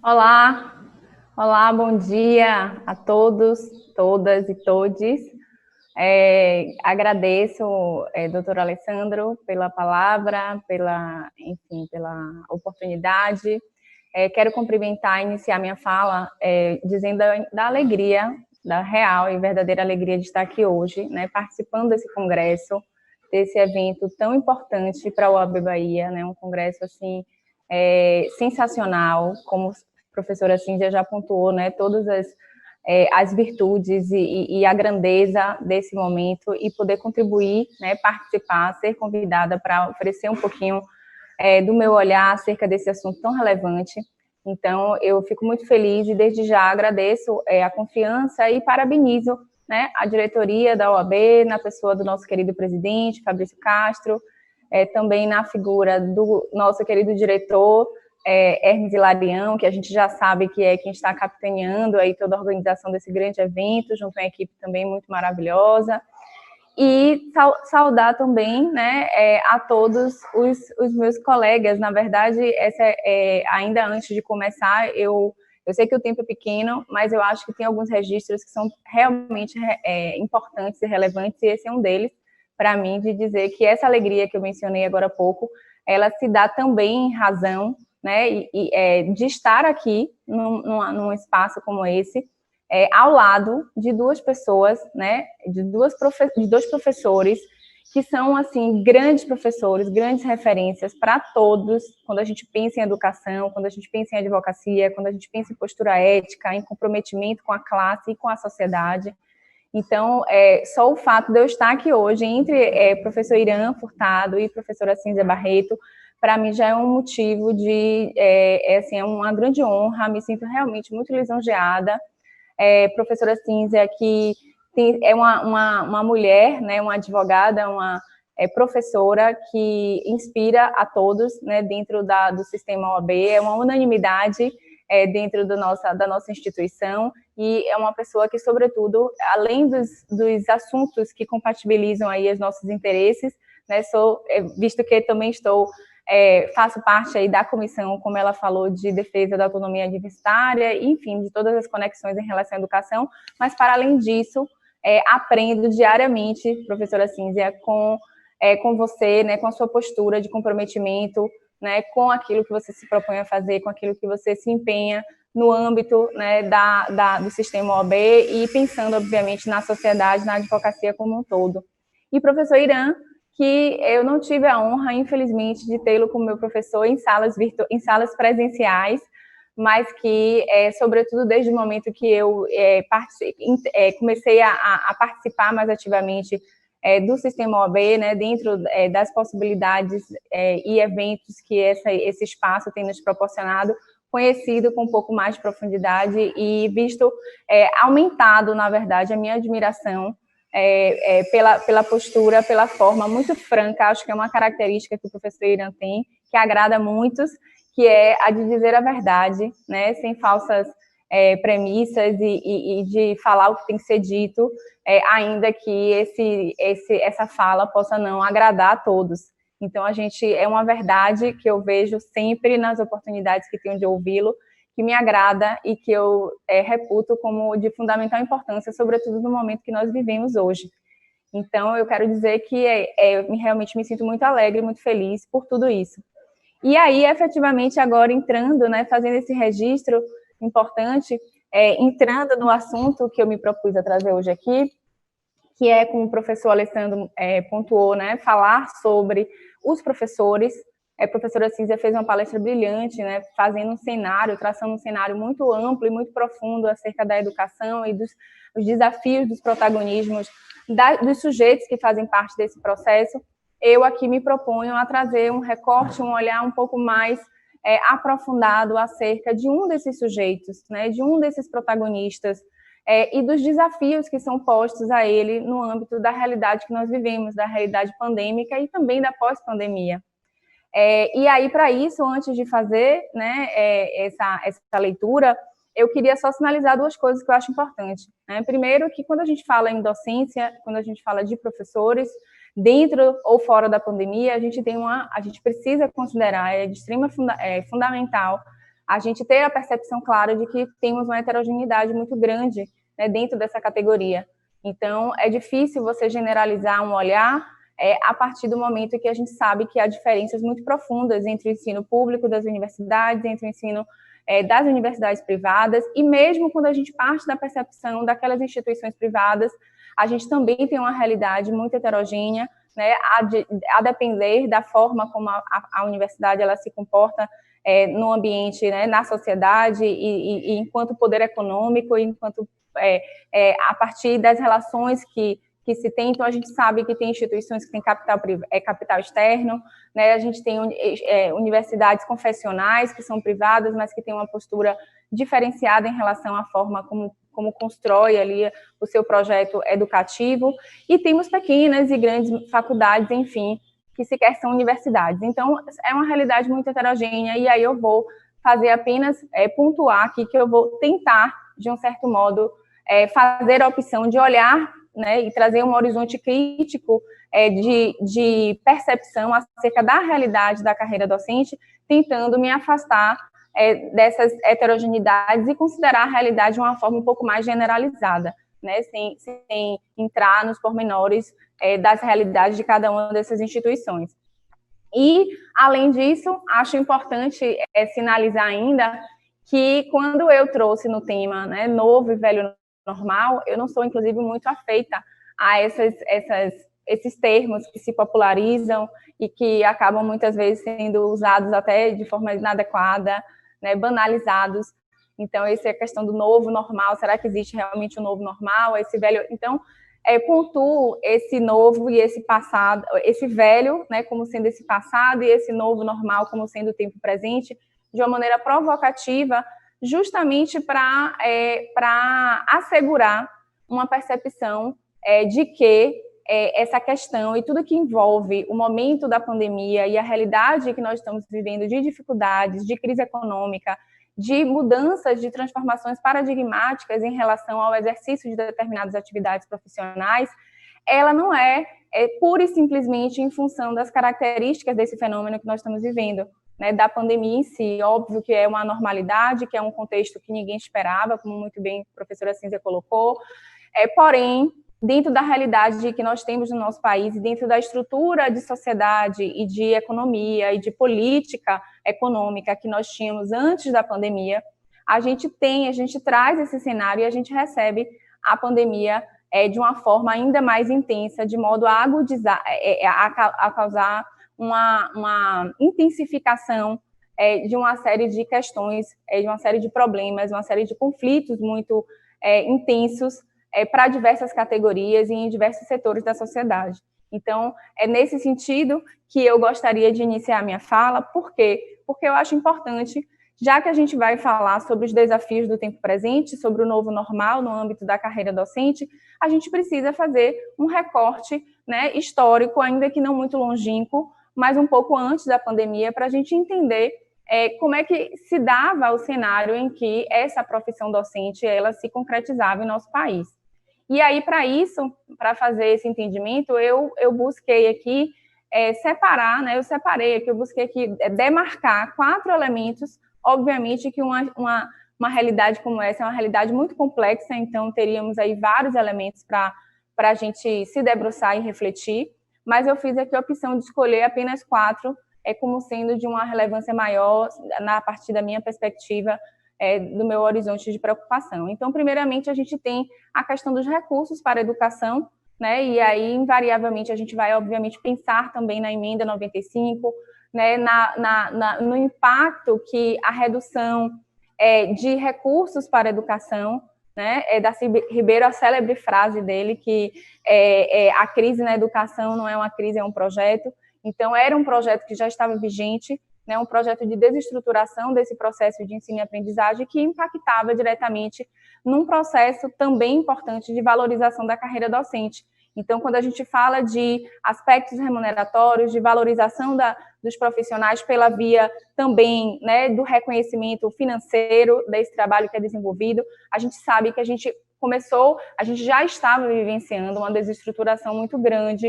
Olá, bom dia a todos, todas e todes. Agradeço, doutor Alessandro, pela palavra, pela oportunidade. Quero cumprimentar, iniciar minha fala dizendo da alegria, da real e verdadeira alegria de estar aqui hoje, né, participando desse congresso, desse evento tão importante para a OAB Bahia, né, um congresso assim sensacional, como a professora Cínzia já pontuou, né, todas as virtudes e a grandeza desse momento e poder contribuir, né, participar, ser convidada para oferecer um pouquinho do meu olhar acerca desse assunto tão relevante. Então, eu fico muito feliz e desde já agradeço a confiança e parabenizo, né, a diretoria da OAB, na pessoa do nosso querido presidente, Fabrício Castro, também na figura do nosso querido diretor, Hermes Hilarião, que a gente já sabe que é quem está capitaneando aí toda a organização desse grande evento, junto a uma equipe também muito maravilhosa. E saudar também, né, a todos os meus colegas. Na verdade, ainda antes de começar, eu sei que o tempo é pequeno, mas eu acho que tem alguns registros que são realmente importantes e relevantes, e esse é um deles, para mim, de dizer que essa alegria que eu mencionei agora há pouco, ela se dá também em razão, né, de estar aqui num espaço como esse, ao lado de duas pessoas, né, de dois professores que são, assim, grandes professores, grandes referências para todos, quando a gente pensa em educação, quando a gente pensa em advocacia, quando a gente pensa em postura ética, em comprometimento com a classe e com a sociedade. Então, só o fato de eu estar aqui hoje entre professor Irã Furtado e professora Cínzia Barreto, para mim já é um motivo de, assim, é uma grande honra, me sinto realmente muito lisonjeada. Professora Cínzia, que é uma mulher, né, uma advogada, uma professora que inspira a todos, né, dentro do sistema OAB, é uma unanimidade dentro da nossa instituição, e é uma pessoa que, sobretudo, além dos assuntos que compatibilizam aí os nossos interesses, né, visto que também faço parte aí da comissão, como ela falou, de defesa da autonomia universitária, enfim, de todas as conexões em relação à educação, mas, para além disso, aprendo diariamente, professora Cínzia, com você, né, com a sua postura de comprometimento, né, com aquilo que você se propõe a fazer, com aquilo que você se empenha no âmbito, né, do sistema OAB e pensando, obviamente, na sociedade, na advocacia como um todo. E professor Irã, que eu não tive a honra, infelizmente, de tê-lo como meu professor em salas presenciais, mas que, sobretudo, desde o momento que eu comecei a participar mais ativamente do sistema OAB, né, dentro das possibilidades e eventos que esse espaço tem nos proporcionado, conhecido com um pouco mais de profundidade e visto aumentado, na verdade, a minha admiração pela postura, pela forma muito franca, acho que é uma característica que o professor Irã tem, que agrada a muitos, que é a de dizer a verdade, né, sem falsas premissas e de falar o que tem que ser dito, ainda que essa fala possa não agradar a todos. Então, é uma verdade que eu vejo sempre nas oportunidades que tenho de ouvi-lo, que me agrada e que eu reputo como de fundamental importância, sobretudo no momento que nós vivemos hoje. Então, eu quero dizer que realmente me sinto muito alegre, muito feliz por tudo isso. E aí, efetivamente, agora entrando, né, fazendo esse registro importante, entrando no assunto que eu me propus a trazer hoje aqui, que é, como o professor Alessandro pontuou, né, falar sobre os professores. A professora Cínzia fez uma palestra brilhante, né, traçando um cenário muito amplo e muito profundo acerca da educação e dos desafios, dos protagonismos, dos sujeitos que fazem parte desse processo. Eu aqui me proponho a trazer um recorte, um olhar um pouco mais aprofundado acerca de um desses sujeitos, né, de um desses protagonistas, e dos desafios que são postos a ele no âmbito da realidade que nós vivemos, da realidade pandêmica e também da pós-pandemia. E aí, para isso, antes de fazer, né, essa leitura, eu queria só sinalizar duas coisas que eu acho importantes, né? Primeiro, que quando a gente fala em docência, quando a gente fala de professores, dentro ou fora da pandemia, a gente precisa considerar, de extrema fundamental, a gente ter a percepção clara de que temos uma heterogeneidade muito grande, né, dentro dessa categoria. Então, é difícil você generalizar um olhar a partir do momento que a gente sabe que há diferenças muito profundas entre o ensino público das universidades, entre o ensino das universidades privadas, e mesmo quando a gente parte da percepção daquelas instituições privadas, a gente também tem uma realidade muito heterogênea, né, a depender da forma como a universidade ela se comporta no ambiente, né, na sociedade e enquanto poder econômico, enquanto a partir das relações que se tem. Então, a gente sabe que tem instituições que têm capital externo, né? A gente tem universidades confessionais que são privadas, mas que têm uma postura diferenciada em relação à forma como constrói ali o seu projeto educativo, e temos pequenas e grandes faculdades, enfim, que sequer são universidades. Então, é uma realidade muito heterogênea, e aí eu vou fazer apenas pontuar aqui que eu vou tentar, de um certo modo, fazer a opção de olhar, né, e trazer um horizonte crítico de percepção acerca da realidade da carreira docente, tentando me afastar dessas heterogeneidades e considerar a realidade de uma forma um pouco mais generalizada, né, sem entrar nos pormenores das realidades de cada uma dessas instituições. E, além disso, acho importante sinalizar ainda que, quando eu trouxe no tema, né, novo e velho normal, eu não sou, inclusive, muito afeita a esses termos que se popularizam e que acabam, muitas vezes, sendo usados até de forma inadequada, né, banalizados Então, essa é a questão do novo normal. Será que existe realmente um novo normal? Esse velho... Então, pontuo esse novo e esse passado, esse velho, né, como sendo esse passado, e esse novo normal como sendo o tempo presente, de uma maneira provocativa, justamente para assegurar uma percepção de que essa questão e tudo que envolve o momento da pandemia e a realidade que nós estamos vivendo de dificuldades, de crise econômica, de mudanças, de transformações paradigmáticas em relação ao exercício de determinadas atividades profissionais, ela não é pura e simplesmente em função das características desse fenômeno que nós estamos vivendo, né, da pandemia em si. Óbvio que é uma anormalidade, que é um contexto que ninguém esperava, como muito bem a professora Cínzia colocou, porém, dentro da realidade que nós temos no nosso país e dentro da estrutura de sociedade e de economia e de política econômica que nós tínhamos antes da pandemia, a gente traz esse cenário e a gente recebe a pandemia de uma forma ainda mais intensa, de modo a agudizar, a causar uma intensificação de uma série de questões, de uma série de problemas, uma série de conflitos muito intensos, para diversas categorias e em diversos setores da sociedade. Então, é nesse sentido que eu gostaria de iniciar a minha fala. Por quê? Porque eu acho importante, já que a gente vai falar sobre os desafios do tempo presente, sobre o novo normal no âmbito da carreira docente, a gente precisa fazer um recorte, né, histórico, ainda que não muito longínquo, mas um pouco antes da pandemia, para a gente entender como é que se dava o cenário em que essa profissão docente ela se concretizava em nosso país. E aí, para isso, para fazer esse entendimento, eu busquei aqui separar, né? Eu separei aqui, eu busquei aqui demarcar 4 elementos. Obviamente que uma realidade como essa é uma realidade muito complexa, então teríamos aí vários elementos para a gente se debruçar e refletir, mas eu fiz aqui a opção de escolher apenas 4, como sendo de uma relevância maior a partir da minha perspectiva, do meu horizonte de preocupação. Então, primeiramente, a gente tem a questão dos recursos para a educação, né? E aí, invariavelmente, a gente vai, obviamente, pensar também na emenda 95, né? No impacto que a redução de recursos para a educação, né? Darcy Ribeiro, a célebre frase dele, que a crise na educação não é uma crise, é um projeto. Então, era um projeto que já estava vigente, né, um projeto de desestruturação desse processo de ensino e aprendizagem que impactava diretamente num processo também importante de valorização da carreira docente. Então, quando a gente fala de aspectos remuneratórios, de valorização dos profissionais pela via também, né, do reconhecimento financeiro desse trabalho que é desenvolvido, a gente sabe que a gente já estava vivenciando uma desestruturação muito grande,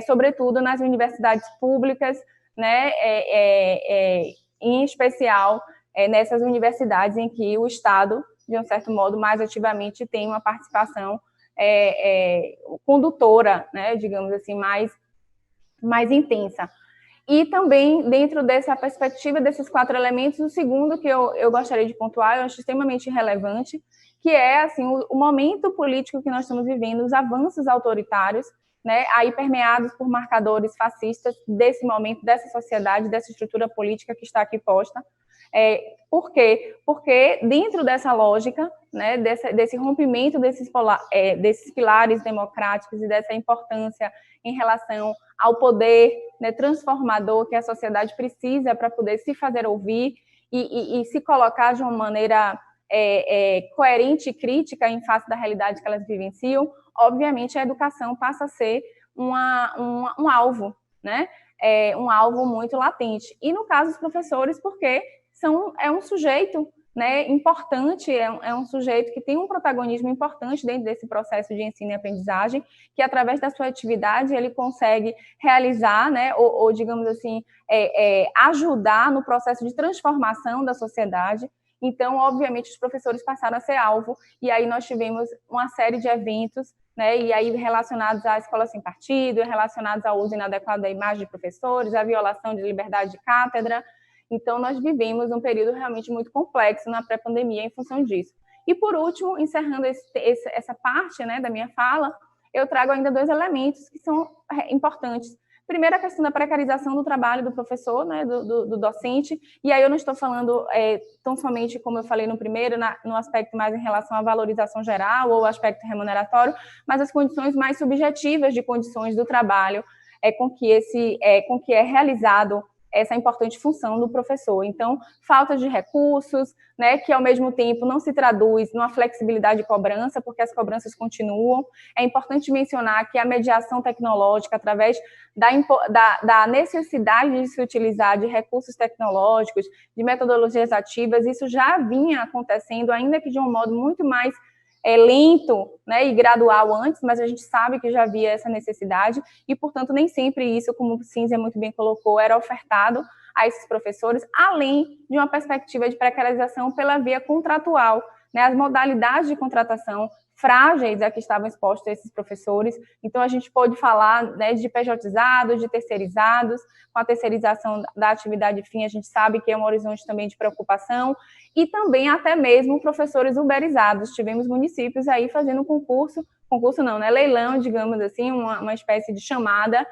sobretudo nas universidades públicas, né, em especial nessas universidades em que o Estado, de um certo modo, mais ativamente tem uma participação condutora, né, digamos assim, mais intensa. E também, dentro dessa perspectiva desses 4 elementos, o segundo que eu gostaria de pontuar, eu acho extremamente relevante, que é assim, o momento político que nós estamos vivendo, os avanços autoritários, né, aí permeados por marcadores fascistas desse momento, dessa sociedade, dessa estrutura política que está aqui posta. Por quê? Porque dentro dessa lógica, né, desse rompimento desses pilares democráticos e dessa importância em relação ao poder, né, transformador que a sociedade precisa para poder se fazer ouvir e se colocar de uma maneira coerente e crítica em face da realidade que elas vivenciam, obviamente a educação passa a ser um alvo, né? Um alvo muito latente. E no caso dos professores, porque é um sujeito, né, importante, é um sujeito que tem um protagonismo importante dentro desse processo de ensino e aprendizagem, que através da sua atividade ele consegue realizar, né, ou digamos assim, ajudar no processo de transformação da sociedade. Então, obviamente, os professores passaram a ser alvo, e aí nós tivemos uma série de eventos, né, e aí relacionados à escola sem partido, relacionados ao uso inadequado da imagem de professores, à violação de liberdade de cátedra. Então, nós vivemos um período realmente muito complexo na pré-pandemia em função disso. E, por último, encerrando essa parte, né, da minha fala, eu trago ainda 2 elementos que são importantes. Primeiro, a questão da precarização do trabalho do professor, né, do docente, e aí eu não estou falando tão somente, como eu falei no primeiro, no aspecto mais em relação à valorização geral ou aspecto remuneratório, mas as condições mais subjetivas de condições do trabalho com que é realizado essa importante função do professor. Então, falta de recursos, né, que ao mesmo tempo não se traduz numa flexibilidade de cobrança, porque as cobranças continuam. É importante mencionar que a mediação tecnológica, através da necessidade de se utilizar de recursos tecnológicos, de metodologias ativas, isso já vinha acontecendo, ainda que de um modo muito mais lento, né, e gradual antes, mas a gente sabe que já havia essa necessidade e, portanto, nem sempre isso, como o Cínzia muito bem colocou, era ofertado a esses professores, além de uma perspectiva de precarização pela via contratual, né, as modalidades de contratação frágeis a que estavam expostos esses professores. Então, a gente pode falar, né, de pejotizados, de terceirizados. Com a terceirização da atividade fim, a gente sabe que é um horizonte também de preocupação, e também até mesmo professores uberizados. Tivemos municípios aí fazendo concurso não, né, leilão, digamos assim, uma espécie de chamada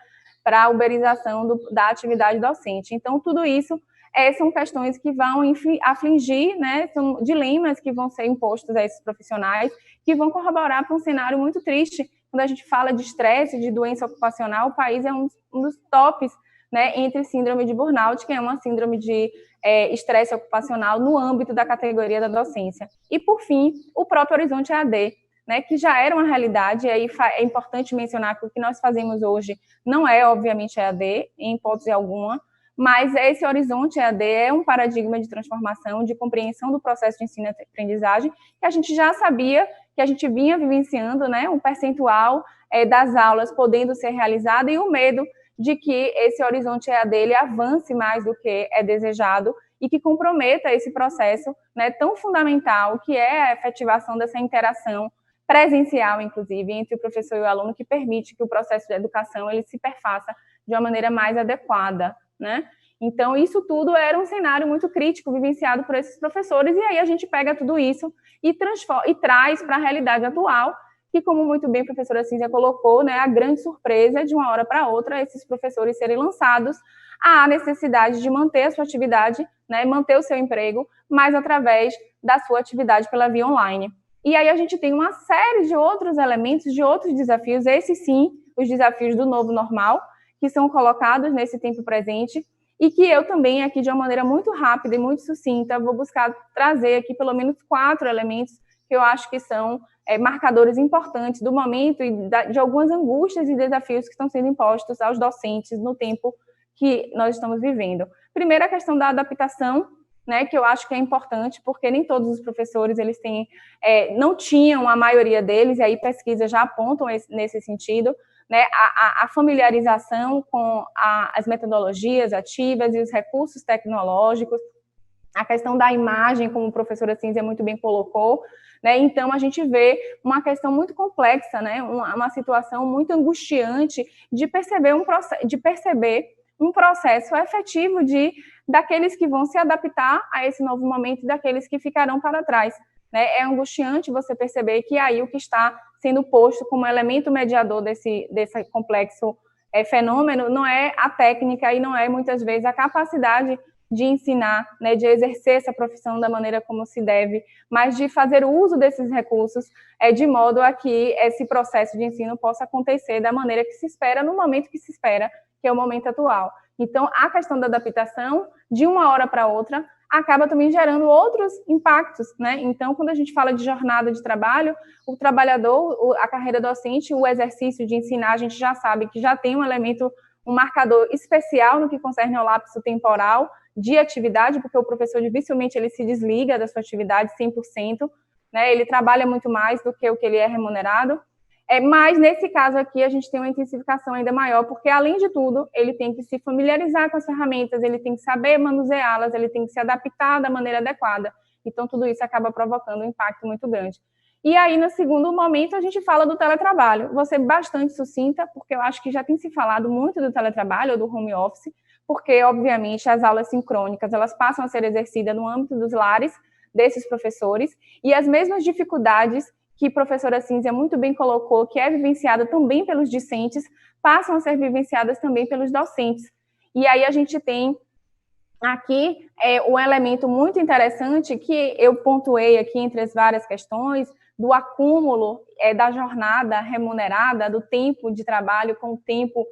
para a uberização da atividade docente. Então, tudo isso são questões que vão afligir, né, são dilemas que vão ser impostos a esses profissionais, que vão corroborar para um cenário muito triste. Quando a gente fala de estresse, de doença ocupacional, o país é um dos tops, né, entre síndrome de burnout, que é uma síndrome de estresse ocupacional no âmbito da categoria da docência. E, por fim, o próprio Horizonte EAD, né, que já era uma realidade, e aí é importante mencionar que o que nós fazemos hoje não é, obviamente, EAD, em hipótese alguma, mas esse Horizonte EAD é um paradigma de transformação, de compreensão do processo de ensino e aprendizagem, que a gente já sabia, que a gente vinha vivenciando, né, um percentual das aulas podendo ser realizado, e o medo de que esse Horizonte EAD ele avance mais do que é desejado e que comprometa esse processo, né, tão fundamental, que é a efetivação dessa interação presencial, inclusive, entre o professor e o aluno, que permite que o processo de educação ele se perfaça de uma maneira mais adequada, né? Então, isso tudo era um cenário muito crítico vivenciado por esses professores, e aí a gente pega tudo isso e traz para a realidade atual, que, como muito bem a professora Cínzia colocou, né, a grande surpresa de uma hora para outra, esses professores serem lançados à necessidade de manter a sua atividade, né, manter o seu emprego, mas através da sua atividade pela via online. E aí a gente tem uma série de outros elementos, de outros desafios, esses sim, os desafios do novo normal, que são colocados nesse tempo presente, e que eu também, aqui de uma maneira muito rápida e muito sucinta, vou buscar trazer aqui pelo menos 4 elementos que eu acho que são marcadores importantes do momento e de algumas angústias e desafios que estão sendo impostos aos docentes no tempo que nós estamos vivendo. Primeiro, a questão da adaptação, né, que eu acho que é importante, porque nem todos os professores eles têm, não tinham, a maioria deles, e aí pesquisas já apontam nesse sentido, né, a familiarização com as metodologias ativas e os recursos tecnológicos, a questão da imagem, como a professora Cínzia muito bem colocou, né? Então a gente vê uma questão muito complexa, né? Uma situação muito angustiante de perceber um processo efetivo daqueles que vão se adaptar a esse novo momento e daqueles que ficarão para trás, né? É angustiante você perceber que aí o que está sendo posto como elemento mediador desse complexo fenômeno não é a técnica e não é, muitas vezes, a capacidade de ensinar, né, de exercer essa profissão da maneira como se deve, mas de fazer uso desses recursos de modo a que esse processo de ensino possa acontecer da maneira que se espera, no momento que se espera, que é o momento atual. Então, a questão da adaptação, de uma hora para outra, acaba também gerando outros impactos, né? Então, quando a gente fala de jornada de trabalho, o trabalhador, a carreira docente, o exercício de ensinar, a gente já sabe que já tem um marcador especial no que concerne ao lapso temporal de atividade, porque o professor dificilmente ele se desliga da sua atividade 100%, né? Ele trabalha muito mais do que o que ele é remunerado. Mas, nesse caso aqui, a gente tem uma intensificação ainda maior, porque, além de tudo, ele tem que se familiarizar com as ferramentas, ele tem que saber manuseá-las, ele tem que se adaptar da maneira adequada. Então, tudo isso acaba provocando um impacto muito grande. E aí, no segundo momento, a gente fala do teletrabalho. Vou ser bastante sucinta, porque eu acho que já tem se falado muito do teletrabalho ou do home office, porque, obviamente, as aulas sincrônicas, elas passam a ser exercidas no âmbito dos lares desses professores, e as mesmas dificuldades que a professora Cínzia muito bem colocou, que é vivenciada também pelos discentes, passam a ser vivenciadas também pelos docentes. E aí a gente tem aqui um elemento muito interessante que eu pontuei aqui entre as várias questões, do acúmulo da jornada remunerada, do tempo de trabalho com o tempo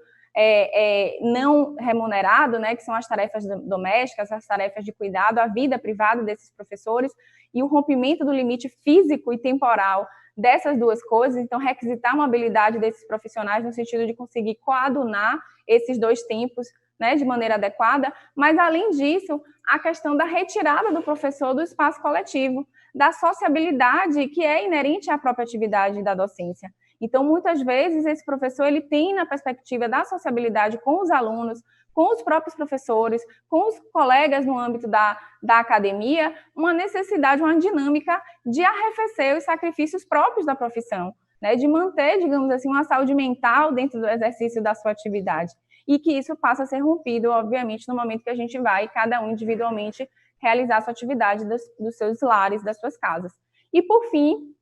não remunerado, né, que são as tarefas domésticas, as tarefas de cuidado, a vida privada desses professores, e o rompimento do limite físico e temporal dessas duas coisas. Então, requisitar uma habilidade desses profissionais no sentido de conseguir coadunar esses dois tempos, né, de maneira adequada, mas, além disso, a questão da retirada do professor do espaço coletivo, da sociabilidade que é inerente à própria atividade da docência. Então, muitas vezes, esse professor ele tem, na perspectiva da sociabilidade com os alunos, com os próprios professores, com os colegas no âmbito da academia, uma necessidade, uma dinâmica de arrefecer os sacrifícios próprios da profissão, né, de manter, digamos assim, uma saúde mental dentro do exercício da sua atividade. E que isso passa a ser rompido, obviamente, no momento que a gente vai, cada um individualmente, realizar a sua atividade dos seus lares, das suas casas. E, por fim,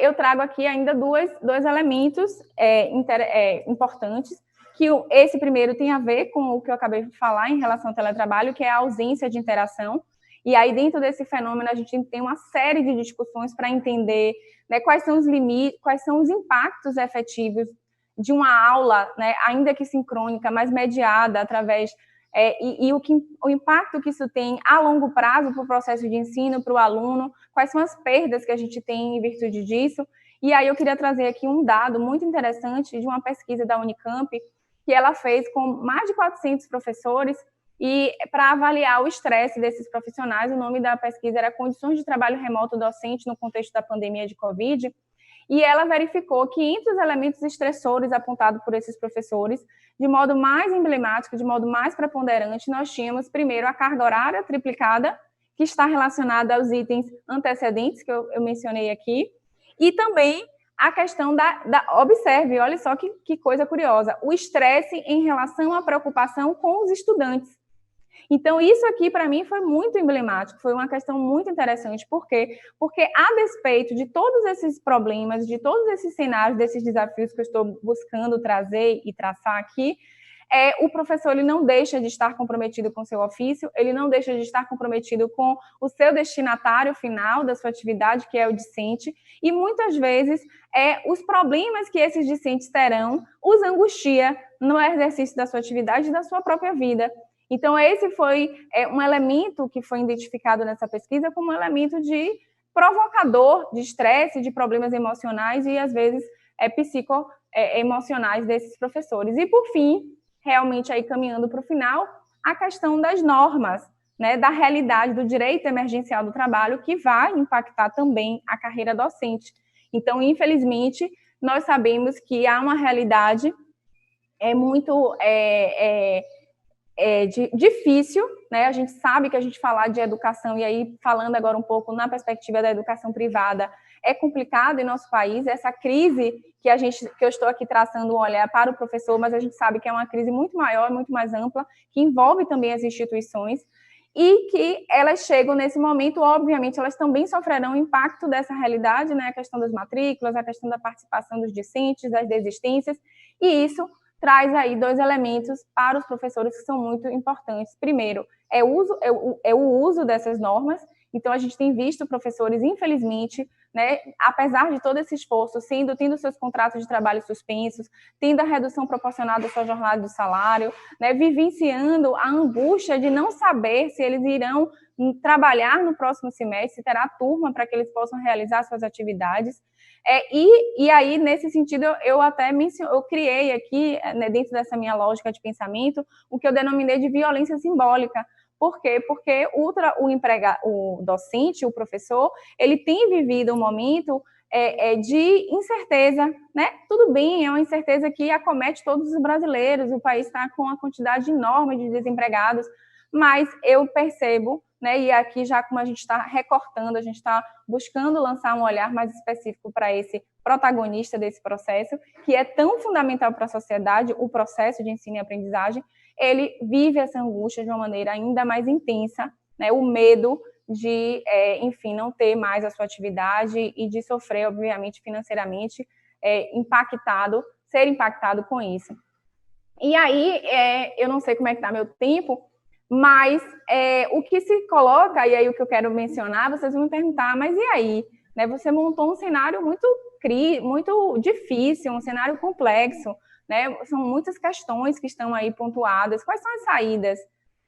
eu trago aqui ainda dois elementos importantes, que esse primeiro tem a ver com o que eu acabei de falar em relação ao teletrabalho, que é a ausência de interação. E aí, dentro desse fenômeno, a gente tem uma série de discussões para entender, né, quais são os limites, quais são os impactos efetivos de uma aula, né, ainda que sincrônica, mas mediada através o impacto que isso tem a longo prazo para o processo de ensino, para o aluno, quais são as perdas que a gente tem em virtude disso. E aí eu queria trazer aqui um dado muito interessante de uma pesquisa da Unicamp, que ela fez com mais de 400 professores, e para avaliar o estresse desses profissionais, o nome da pesquisa era Condições de Trabalho Remoto Docente no Contexto da Pandemia de Covid, e ela verificou que entre os elementos estressores apontados por esses professores, de modo mais emblemático, de modo mais preponderante, nós tínhamos, primeiro, a carga horária triplicada, que está relacionada aos itens antecedentes, que eu mencionei aqui, e também a questão observe, olha só que coisa curiosa, o estresse em relação à preocupação com os estudantes. Então, isso aqui, para mim, foi muito emblemático, foi uma questão muito interessante. Por quê? Porque, a despeito de todos esses problemas, de todos esses cenários, desses desafios que eu estou buscando trazer e traçar aqui, o professor ele não deixa de estar comprometido com o seu ofício, ele não deixa de estar comprometido com o seu destinatário final da sua atividade, que é o discente, e muitas vezes os problemas que esses discentes terão os angustia no exercício da sua atividade e da sua própria vida. Então, esse foi um elemento que foi identificado nessa pesquisa como um elemento de provocador de estresse, de problemas emocionais e, às vezes, psicoemocionais desses professores. E, por fim, realmente aí caminhando para o final, a questão das normas, né, da realidade do direito emergencial do trabalho, que vai impactar também a carreira docente. Então, infelizmente, nós sabemos que há uma realidade muito difícil, né? A gente sabe que a gente falar de educação, e aí falando agora um pouco na perspectiva da educação privada, é complicado em nosso país, essa crise que eu estou aqui traçando um olhar para o professor, mas a gente sabe que é uma crise muito maior, muito mais ampla, que envolve também as instituições, e que elas chegam nesse momento, obviamente, elas também sofrerão o impacto dessa realidade, né? A questão das matrículas, a questão da participação dos discentes, das desistências, e isso traz aí dois elementos para os professores que são muito importantes. Primeiro, o uso dessas normas. Então, a gente tem visto professores, infelizmente, né, apesar de todo esse esforço, tendo seus contratos de trabalho suspensos, tendo a redução proporcional da sua jornada do salário, né, vivenciando a angústia de não saber se eles irão trabalhar no próximo semestre, se terá turma para que eles possam realizar suas atividades. E aí, nesse sentido, eu criei aqui, né, dentro dessa minha lógica de pensamento, o que eu denominei de violência simbólica. Por quê? Porque o docente, o professor, ele tem vivido um momento de incerteza, né? Tudo bem, é uma incerteza que acomete todos os brasileiros, o país está com uma quantidade enorme de desempregados, mas eu percebo, né, e aqui já como a gente está recortando, a gente está buscando lançar um olhar mais específico para esse protagonista desse processo, que é tão fundamental para a sociedade, o processo de ensino e aprendizagem, ele vive essa angústia de uma maneira ainda mais intensa, né, o medo de, enfim, não ter mais a sua atividade e de sofrer, obviamente, financeiramente, ser impactado com isso. E aí, eu não sei como é que está meu tempo, mas o que se coloca, e aí o que eu quero mencionar, vocês vão me perguntar, mas e aí? Né, você montou um cenário muito difícil, um cenário complexo, né? São muitas questões que estão aí pontuadas. Quais são as saídas,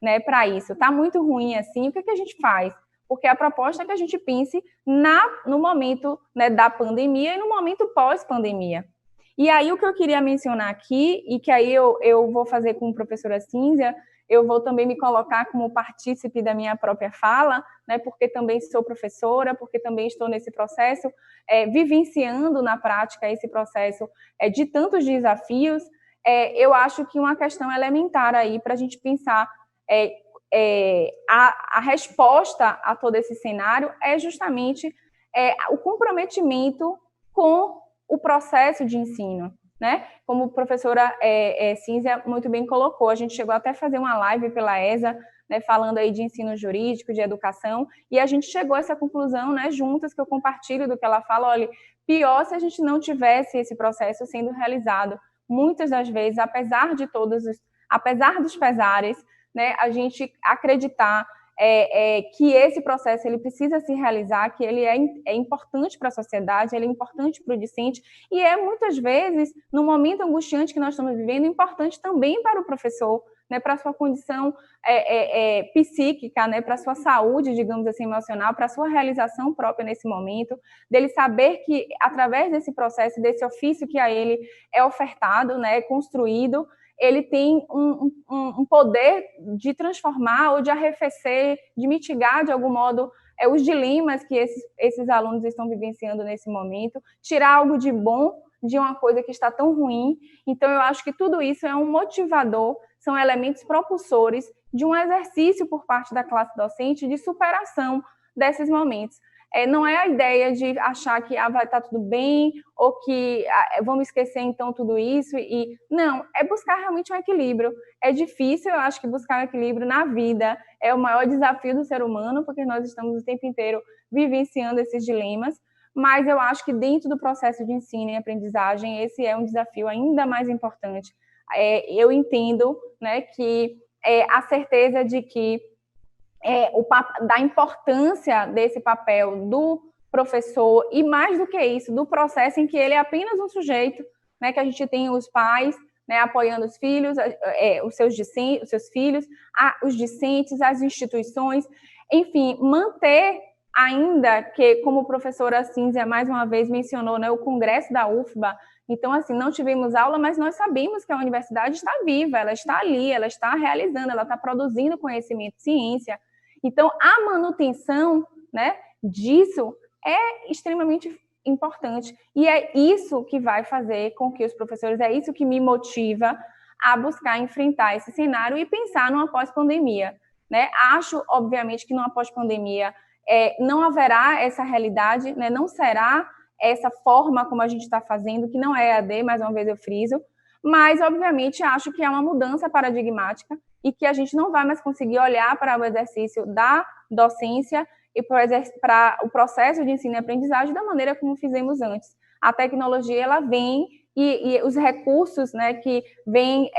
né, para isso? Está muito ruim assim, o que a gente faz? Porque a proposta é que a gente pense no momento, né, da pandemia e no momento pós-pandemia. E aí o que eu queria mencionar aqui, e que aí eu vou fazer com a professora Cínzia, eu vou também me colocar como partícipe da minha própria fala, né, porque também sou professora, porque também estou nesse processo, vivenciando na prática esse processo de tantos desafios. Eu acho que uma questão elementar aí para a gente pensar a resposta a todo esse cenário é justamente o comprometimento com o processo de ensino, né? Como a professora Cínzia muito bem colocou, a gente chegou até a fazer uma live pela ESA, né, falando aí de ensino jurídico, de educação, e a gente chegou a essa conclusão, né, juntas, que eu compartilho do que ela fala, olha, pior se a gente não tivesse esse processo sendo realizado. Muitas das vezes, apesar dos pesares, né, a gente acreditar que esse processo ele precisa se realizar, que ele é importante para a sociedade, ele é importante para o discente, e muitas vezes, no momento angustiante que nós estamos vivendo, importante também para o professor, né, para a sua condição psíquica, né, para a sua saúde, digamos assim, emocional, para a sua realização própria nesse momento, dele saber que, através desse processo, desse ofício que a ele é ofertado, né, construído, ele tem um poder de transformar ou de arrefecer, de mitigar, de algum modo, os dilemas que esses alunos estão vivenciando nesse momento, tirar algo de bom de uma coisa que está tão ruim. Então, eu acho que tudo isso é um motivador, são elementos propulsores de um exercício por parte da classe docente de superação desses momentos. Não é a ideia de achar que vai estar tudo bem, ou que vamos esquecer então tudo isso, não, é buscar realmente um equilíbrio. É difícil, eu acho que buscar um equilíbrio na vida é o maior desafio do ser humano, porque nós estamos o tempo inteiro vivenciando esses dilemas, mas eu acho que dentro do processo de ensino e aprendizagem, esse é um desafio ainda mais importante. Eu entendo, né, que a certeza de que da importância desse papel do professor, e mais do que isso, do processo em que ele é apenas um sujeito, né, que a gente tem os pais, né, apoiando os filhos, os seus filhos, os discentes, as instituições, enfim, manter ainda que, como a professora Cínzia mais uma vez mencionou, né, o congresso da UFBA, então, assim, não tivemos aula, mas nós sabemos que a universidade está viva, ela está ali, ela está realizando, ela está produzindo conhecimento, ciência. Então, a manutenção, né, disso é extremamente importante. E é isso que vai fazer com que os professores, é isso que me motiva a buscar enfrentar esse cenário e pensar numa pós-pandemia, né? Acho, obviamente, que numa pós-pandemia não haverá essa realidade, né? Não será essa forma como a gente está fazendo, que não é EAD, mais uma vez eu friso, mas, obviamente, acho que é uma mudança paradigmática e que a gente não vai mais conseguir olhar para o exercício da docência e para o processo de ensino e aprendizagem da maneira como fizemos antes. A tecnologia, ela vem e os recursos, né, que vêm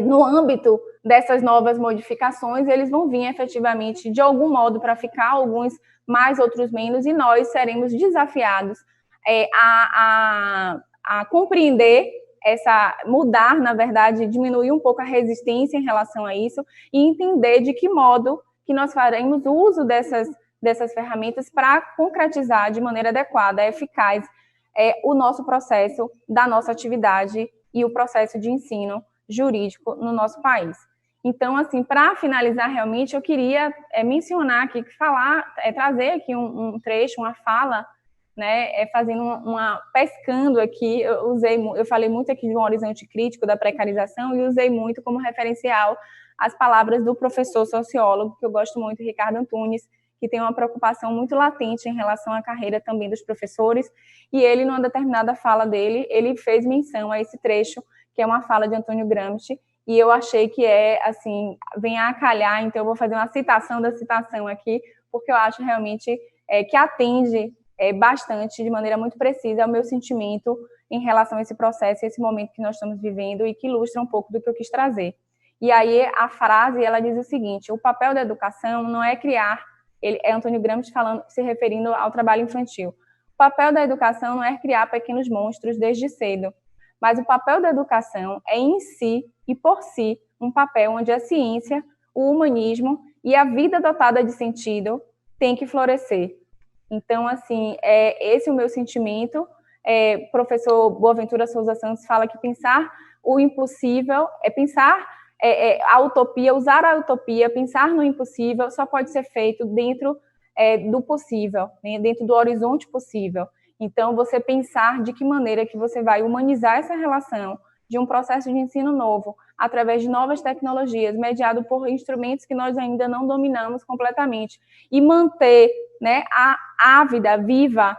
no âmbito dessas novas modificações, eles vão vir efetivamente, de algum modo, para ficar, alguns mais, outros menos, e nós seremos desafiados a compreender mudar, na verdade, diminuir um pouco a resistência em relação a isso e entender de que modo que nós faremos uso dessas ferramentas para concretizar de maneira adequada, eficaz, o nosso processo da nossa atividade e o processo de ensino jurídico no nosso país. Então, assim, para finalizar, realmente, eu queria mencionar aqui, trazer aqui um trecho, uma fala, né, fazendo pescando aqui, eu falei muito aqui de um horizonte crítico da precarização e usei muito como referencial as palavras do professor sociólogo, que eu gosto muito, Ricardo Antunes, que tem uma preocupação muito latente em relação à carreira também dos professores, e ele, numa determinada fala dele, ele fez menção a esse trecho, que é uma fala de Antônio Gramsci, e eu achei que assim, vem a calhar, então eu vou fazer uma citação da citação aqui, porque eu acho realmente que atende bastante, de maneira muito precisa, ao meu sentimento em relação a esse processo, esse momento que nós estamos vivendo, e que ilustra um pouco do que eu quis trazer. E aí a frase, ela diz o seguinte: o papel da educação não é criar, é Antônio Gramsci falando, se referindo ao trabalho infantil. O papel da educação não é criar pequenos monstros desde cedo, mas o papel da educação é em si e por si um papel onde a ciência, o humanismo e a vida dotada de sentido tem que florescer. Então, assim, esse é o meu sentimento. Professor Boaventura Souza Santos fala que pensar o impossível é pensar a utopia, usar a utopia, pensar no impossível só pode ser feito dentro do possível, né, dentro do horizonte possível. Então, você pensar de que maneira que você vai humanizar essa relação de um processo de ensino novo, através de novas tecnologias, mediado por instrumentos que nós ainda não dominamos completamente, e manter, né, a vida viva,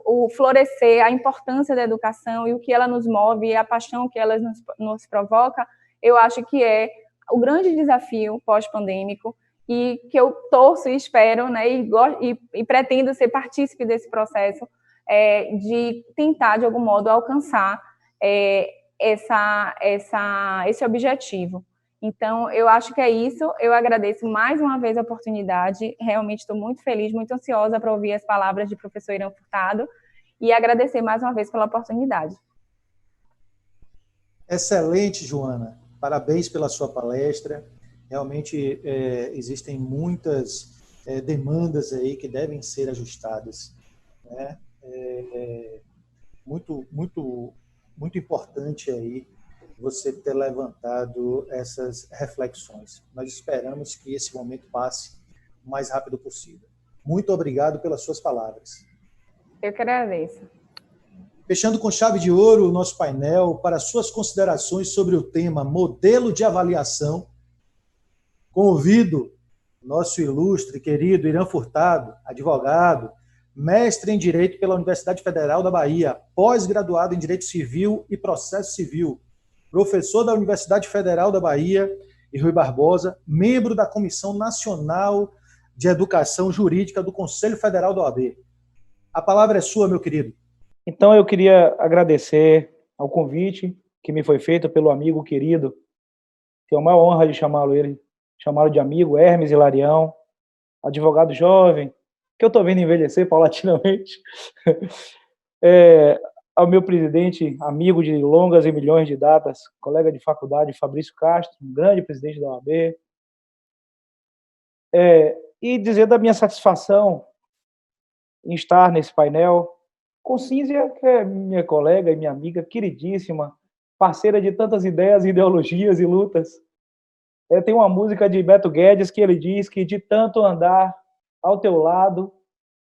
o florescer, a importância da educação e o que ela nos move, e a paixão que ela nos provoca, eu acho que é o grande desafio pós-pandêmico, e que eu torço e espero, né, e pretendo ser partícipe desse processo, de tentar, de algum modo, alcançar esse objetivo. Então, eu acho que é isso. Eu agradeço mais uma vez a oportunidade. Realmente estou muito feliz, muito ansiosa para ouvir as palavras de professor Irã Furtado, e agradecer mais uma vez pela oportunidade. Excelente, Joana. Parabéns pela sua palestra. Realmente existem muitas demandas aí que devem ser ajustadas, né? Muito, muito, muito importante aí você ter levantado essas reflexões. Nós esperamos que esse momento passe o mais rápido possível. Muito obrigado pelas suas palavras. Eu que agradeço. Fechando com chave de ouro o nosso painel, para suas considerações sobre o tema modelo de avaliação, convido nosso ilustre, querido Irã Furtado, advogado, mestre em Direito pela Universidade Federal da Bahia, pós-graduado em Direito Civil e Processo Civil, professor da Universidade Federal da Bahia, e Rui Barbosa, membro da Comissão Nacional de Educação Jurídica do Conselho Federal da OAB. A palavra é sua, meu querido. Então, eu queria agradecer ao convite que me foi feito pelo amigo querido, tenho a maior honra de chamá-lo de amigo, Hermes Hilarião, advogado jovem, que eu estou vendo envelhecer paulatinamente, ao meu presidente, amigo de longas e milhões de datas, colega de faculdade, Fabrício Castro, um grande presidente da OAB, e dizer da minha satisfação em estar nesse painel com Cínzia, que é minha colega e minha amiga queridíssima, parceira de tantas ideias, ideologias e lutas. Tem uma música de Beto Guedes que ele diz que de tanto andar ao teu lado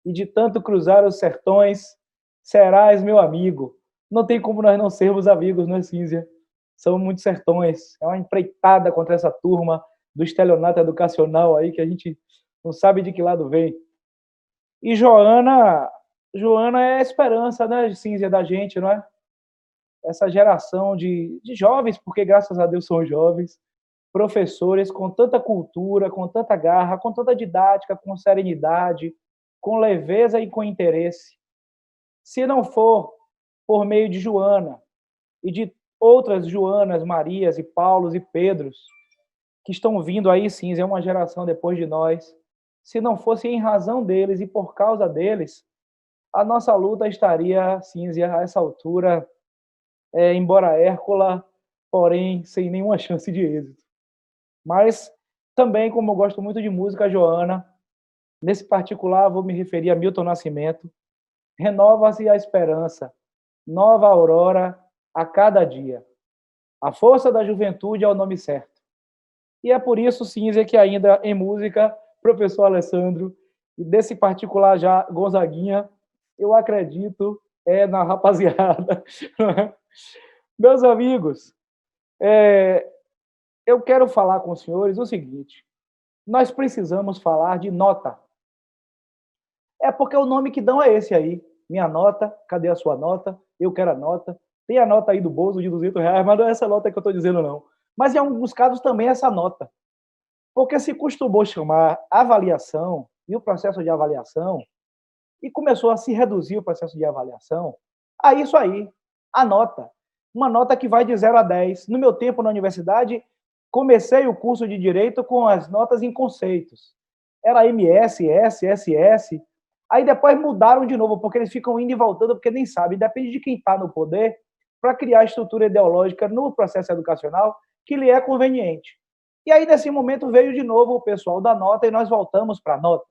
e de tanto cruzar os sertões, serás meu amigo. Não tem como nós não sermos amigos, não é, Cínzia? São muitos sertões. É uma empreitada contra essa turma do estelionato educacional aí que a gente não sabe de que lado vem. E Joana é a esperança, né, Cínzia, da gente, não é? Essa geração de jovens, porque graças a Deus são jovens, professores com tanta cultura, com tanta garra, com tanta didática, com serenidade, com leveza e com interesse. Se não for por meio de Joana e de outras Joanas, Marias e Paulos e Pedros, que estão vindo aí, sim, é uma geração depois de nós, se não fosse em razão deles e por causa deles, a nossa luta estaria, Cínzia, a essa altura, embora Hércula, porém sem nenhuma chance de êxito. Mas também, como eu gosto muito de música, Joana, nesse particular vou me referir a Milton Nascimento, renova-se a esperança, nova aurora a cada dia. A força da juventude é o nome certo. E é por isso, Cínzia, que ainda em música, professor Alessandro, e desse particular já Gonzaguinha, eu acredito na rapaziada. Meus amigos, eu quero falar com os senhores o seguinte: nós precisamos falar de nota. É porque o nome que dão é esse aí. Minha nota, cadê a sua nota? Eu quero a nota. Tem a nota aí do bolso de R$200, mas não é essa nota que eu estou dizendo, não. Mas em alguns casos também é essa nota. Porque se costumou chamar avaliação e o processo de avaliação, e começou a se reduzir o processo de avaliação, a isso aí, a nota. Uma nota que vai de 0 a 10. No meu tempo na universidade, comecei o curso de Direito com as notas em conceitos. Era MS, S, SS. Aí depois mudaram de novo, porque eles ficam indo e voltando, porque nem sabem. Depende de quem está no poder para criar a estrutura ideológica no processo educacional que lhe é conveniente. E aí, nesse momento, veio de novo o pessoal da nota e nós voltamos para a nota.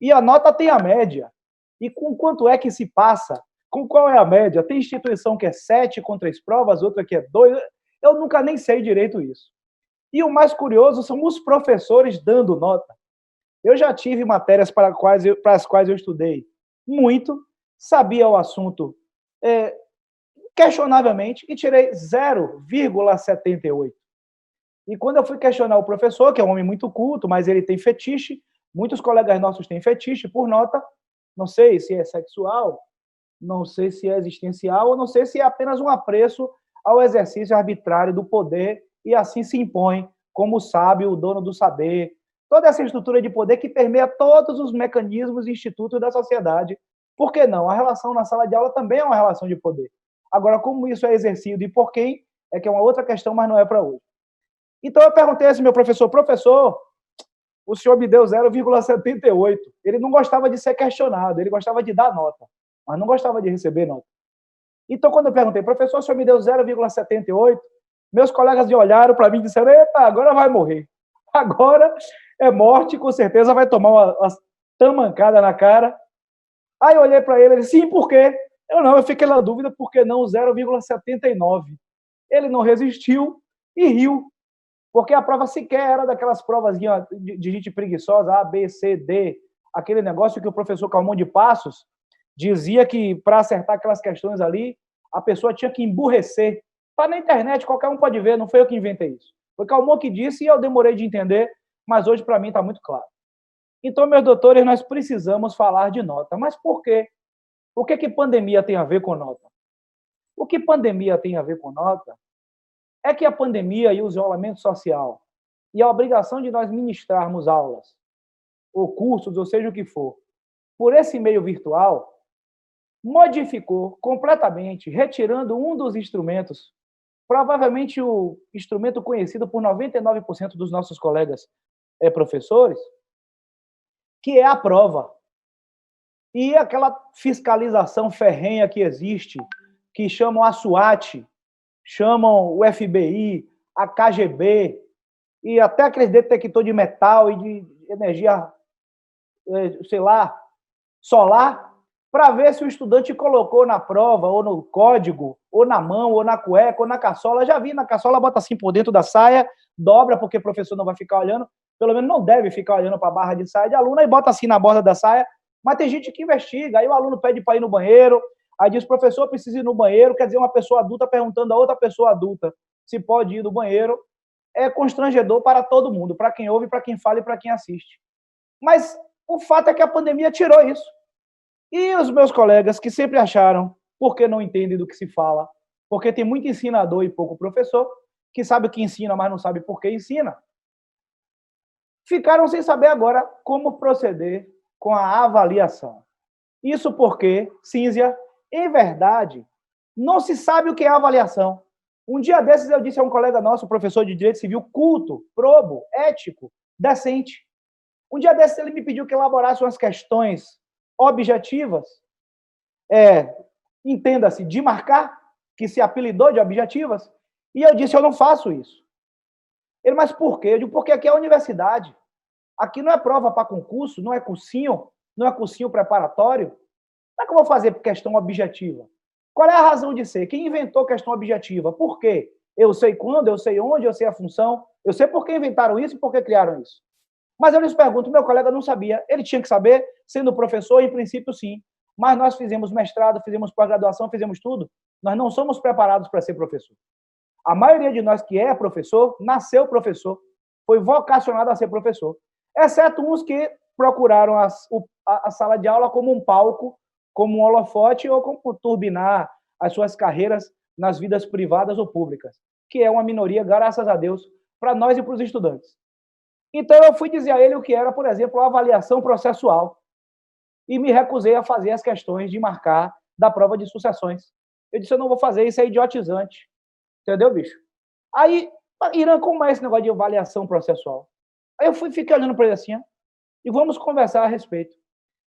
E a nota tem a média. E com quanto é que se passa? Com qual é a média? Tem instituição que é 7 com 3 provas, outra que é 2. Eu nunca nem sei direito isso. E o mais curioso são os professores dando nota. Eu já tive matérias para as quais eu estudei muito, sabia o assunto questionavelmente e tirei 0,78. E quando eu fui questionar o professor, que é um homem muito culto, mas ele tem fetiche, muitos colegas nossos têm fetiche por nota, não sei se é sexual, não sei se é existencial, ou não sei se é apenas um apreço ao exercício arbitrário do poder e assim se impõe como o sábio, o dono do saber, toda essa estrutura de poder que permeia todos os mecanismos e institutos da sociedade. Por que não? A relação na sala de aula também é uma relação de poder. Agora, como isso é exercido e por quem, é que é uma outra questão, mas não é para hoje. Então, eu perguntei a esse meu professor, o senhor me deu 0,78. Ele não gostava de ser questionado, ele gostava de dar nota, mas não gostava de receber nota. Então, quando eu perguntei, professor, o senhor me deu 0,78, meus colegas olharam para mim e disseram, eita, agora vai morrer. Agora é morte, com certeza vai tomar uma tamancada na cara. Aí eu olhei para ele e disse, sim, por quê? Eu fiquei na dúvida, por que não 0,79? Ele não resistiu e riu. Porque a prova sequer era daquelas provas de gente preguiçosa, A, B, C, D, aquele negócio que o professor Calmon de Passos dizia que para acertar aquelas questões ali, a pessoa tinha que emburrecer. Está na internet, qualquer um pode ver, não foi eu que inventei isso. Foi Calmon que disse e eu demorei de entender, mas hoje para mim está muito claro. Então, meus doutores, nós precisamos falar de nota. Mas por quê? O que pandemia tem a ver com nota? O que pandemia tem a ver com nota é que a pandemia e o isolamento social e a obrigação de nós ministrarmos aulas, ou cursos, ou seja o que for, por esse meio virtual, modificou completamente, retirando um dos instrumentos, provavelmente o instrumento conhecido por 99% dos nossos colegas professores, que é a prova. E aquela fiscalização ferrenha que existe, que chamam a SWAT, chamam o FBI, a KGB, e até aqueles detector de metal e de energia, sei lá, solar, para ver se o estudante colocou na prova, ou no código, ou na mão, ou na cueca, ou na caçola. Já vi, na caçola bota assim por dentro da saia, dobra, porque o professor não vai ficar olhando, pelo menos não deve ficar olhando para a barra de saia de aluno, e bota assim na borda da saia, mas tem gente que investiga, aí o aluno pede para ir no banheiro, aí diz, professor, precisa ir no banheiro, quer dizer, uma pessoa adulta perguntando a outra pessoa adulta se pode ir no banheiro, é constrangedor para todo mundo, para quem ouve, para quem fala e para quem assiste. Mas o fato é que a pandemia tirou isso. E os meus colegas que sempre acharam, porque não entendem do que se fala, porque tem muito ensinador e pouco professor, que sabe o que ensina, mas não sabe por que ensina, ficaram sem saber agora como proceder com a avaliação. Isso porque, Cínzia, em verdade, não se sabe o que é avaliação. Um dia desses eu disse a um colega nosso, professor de Direito Civil, culto, probo, ético, decente. Um dia desses ele me pediu que elaborasse umas questões objetivas, entenda-se, de marcar, que se apelidou de objetivas, e eu disse, eu não faço isso. Ele, mas por quê? Eu digo, porque aqui é a universidade. Aqui não é prova para concurso, não é cursinho preparatório. Como é que eu vou fazer questão objetiva? Qual é a razão de ser? Quem inventou questão objetiva? Por quê? Eu sei quando, eu sei onde, eu sei a função, eu sei por que inventaram isso e por que criaram isso. Mas eu lhes pergunto, meu colega não sabia, ele tinha que saber, sendo professor, em princípio sim, mas nós fizemos mestrado, fizemos pós-graduação, fizemos tudo, nós não somos preparados para ser professor. A maioria de nós que é professor, nasceu professor, foi vocacionado a ser professor, exceto uns que procuraram a sala de aula como um palco, como um holofote ou como turbinar as suas carreiras nas vidas privadas ou públicas, que é uma minoria, graças a Deus, para nós e para os estudantes. Então, eu fui dizer a ele o que era, por exemplo, a avaliação processual e me recusei a fazer as questões de marcar da prova de sucessões. Eu disse, eu não vou fazer, isso é idiotizante. Entendeu, bicho? Aí, Irã, como é esse negócio de avaliação processual? Aí eu fiquei olhando para ele assim, e vamos conversar a respeito.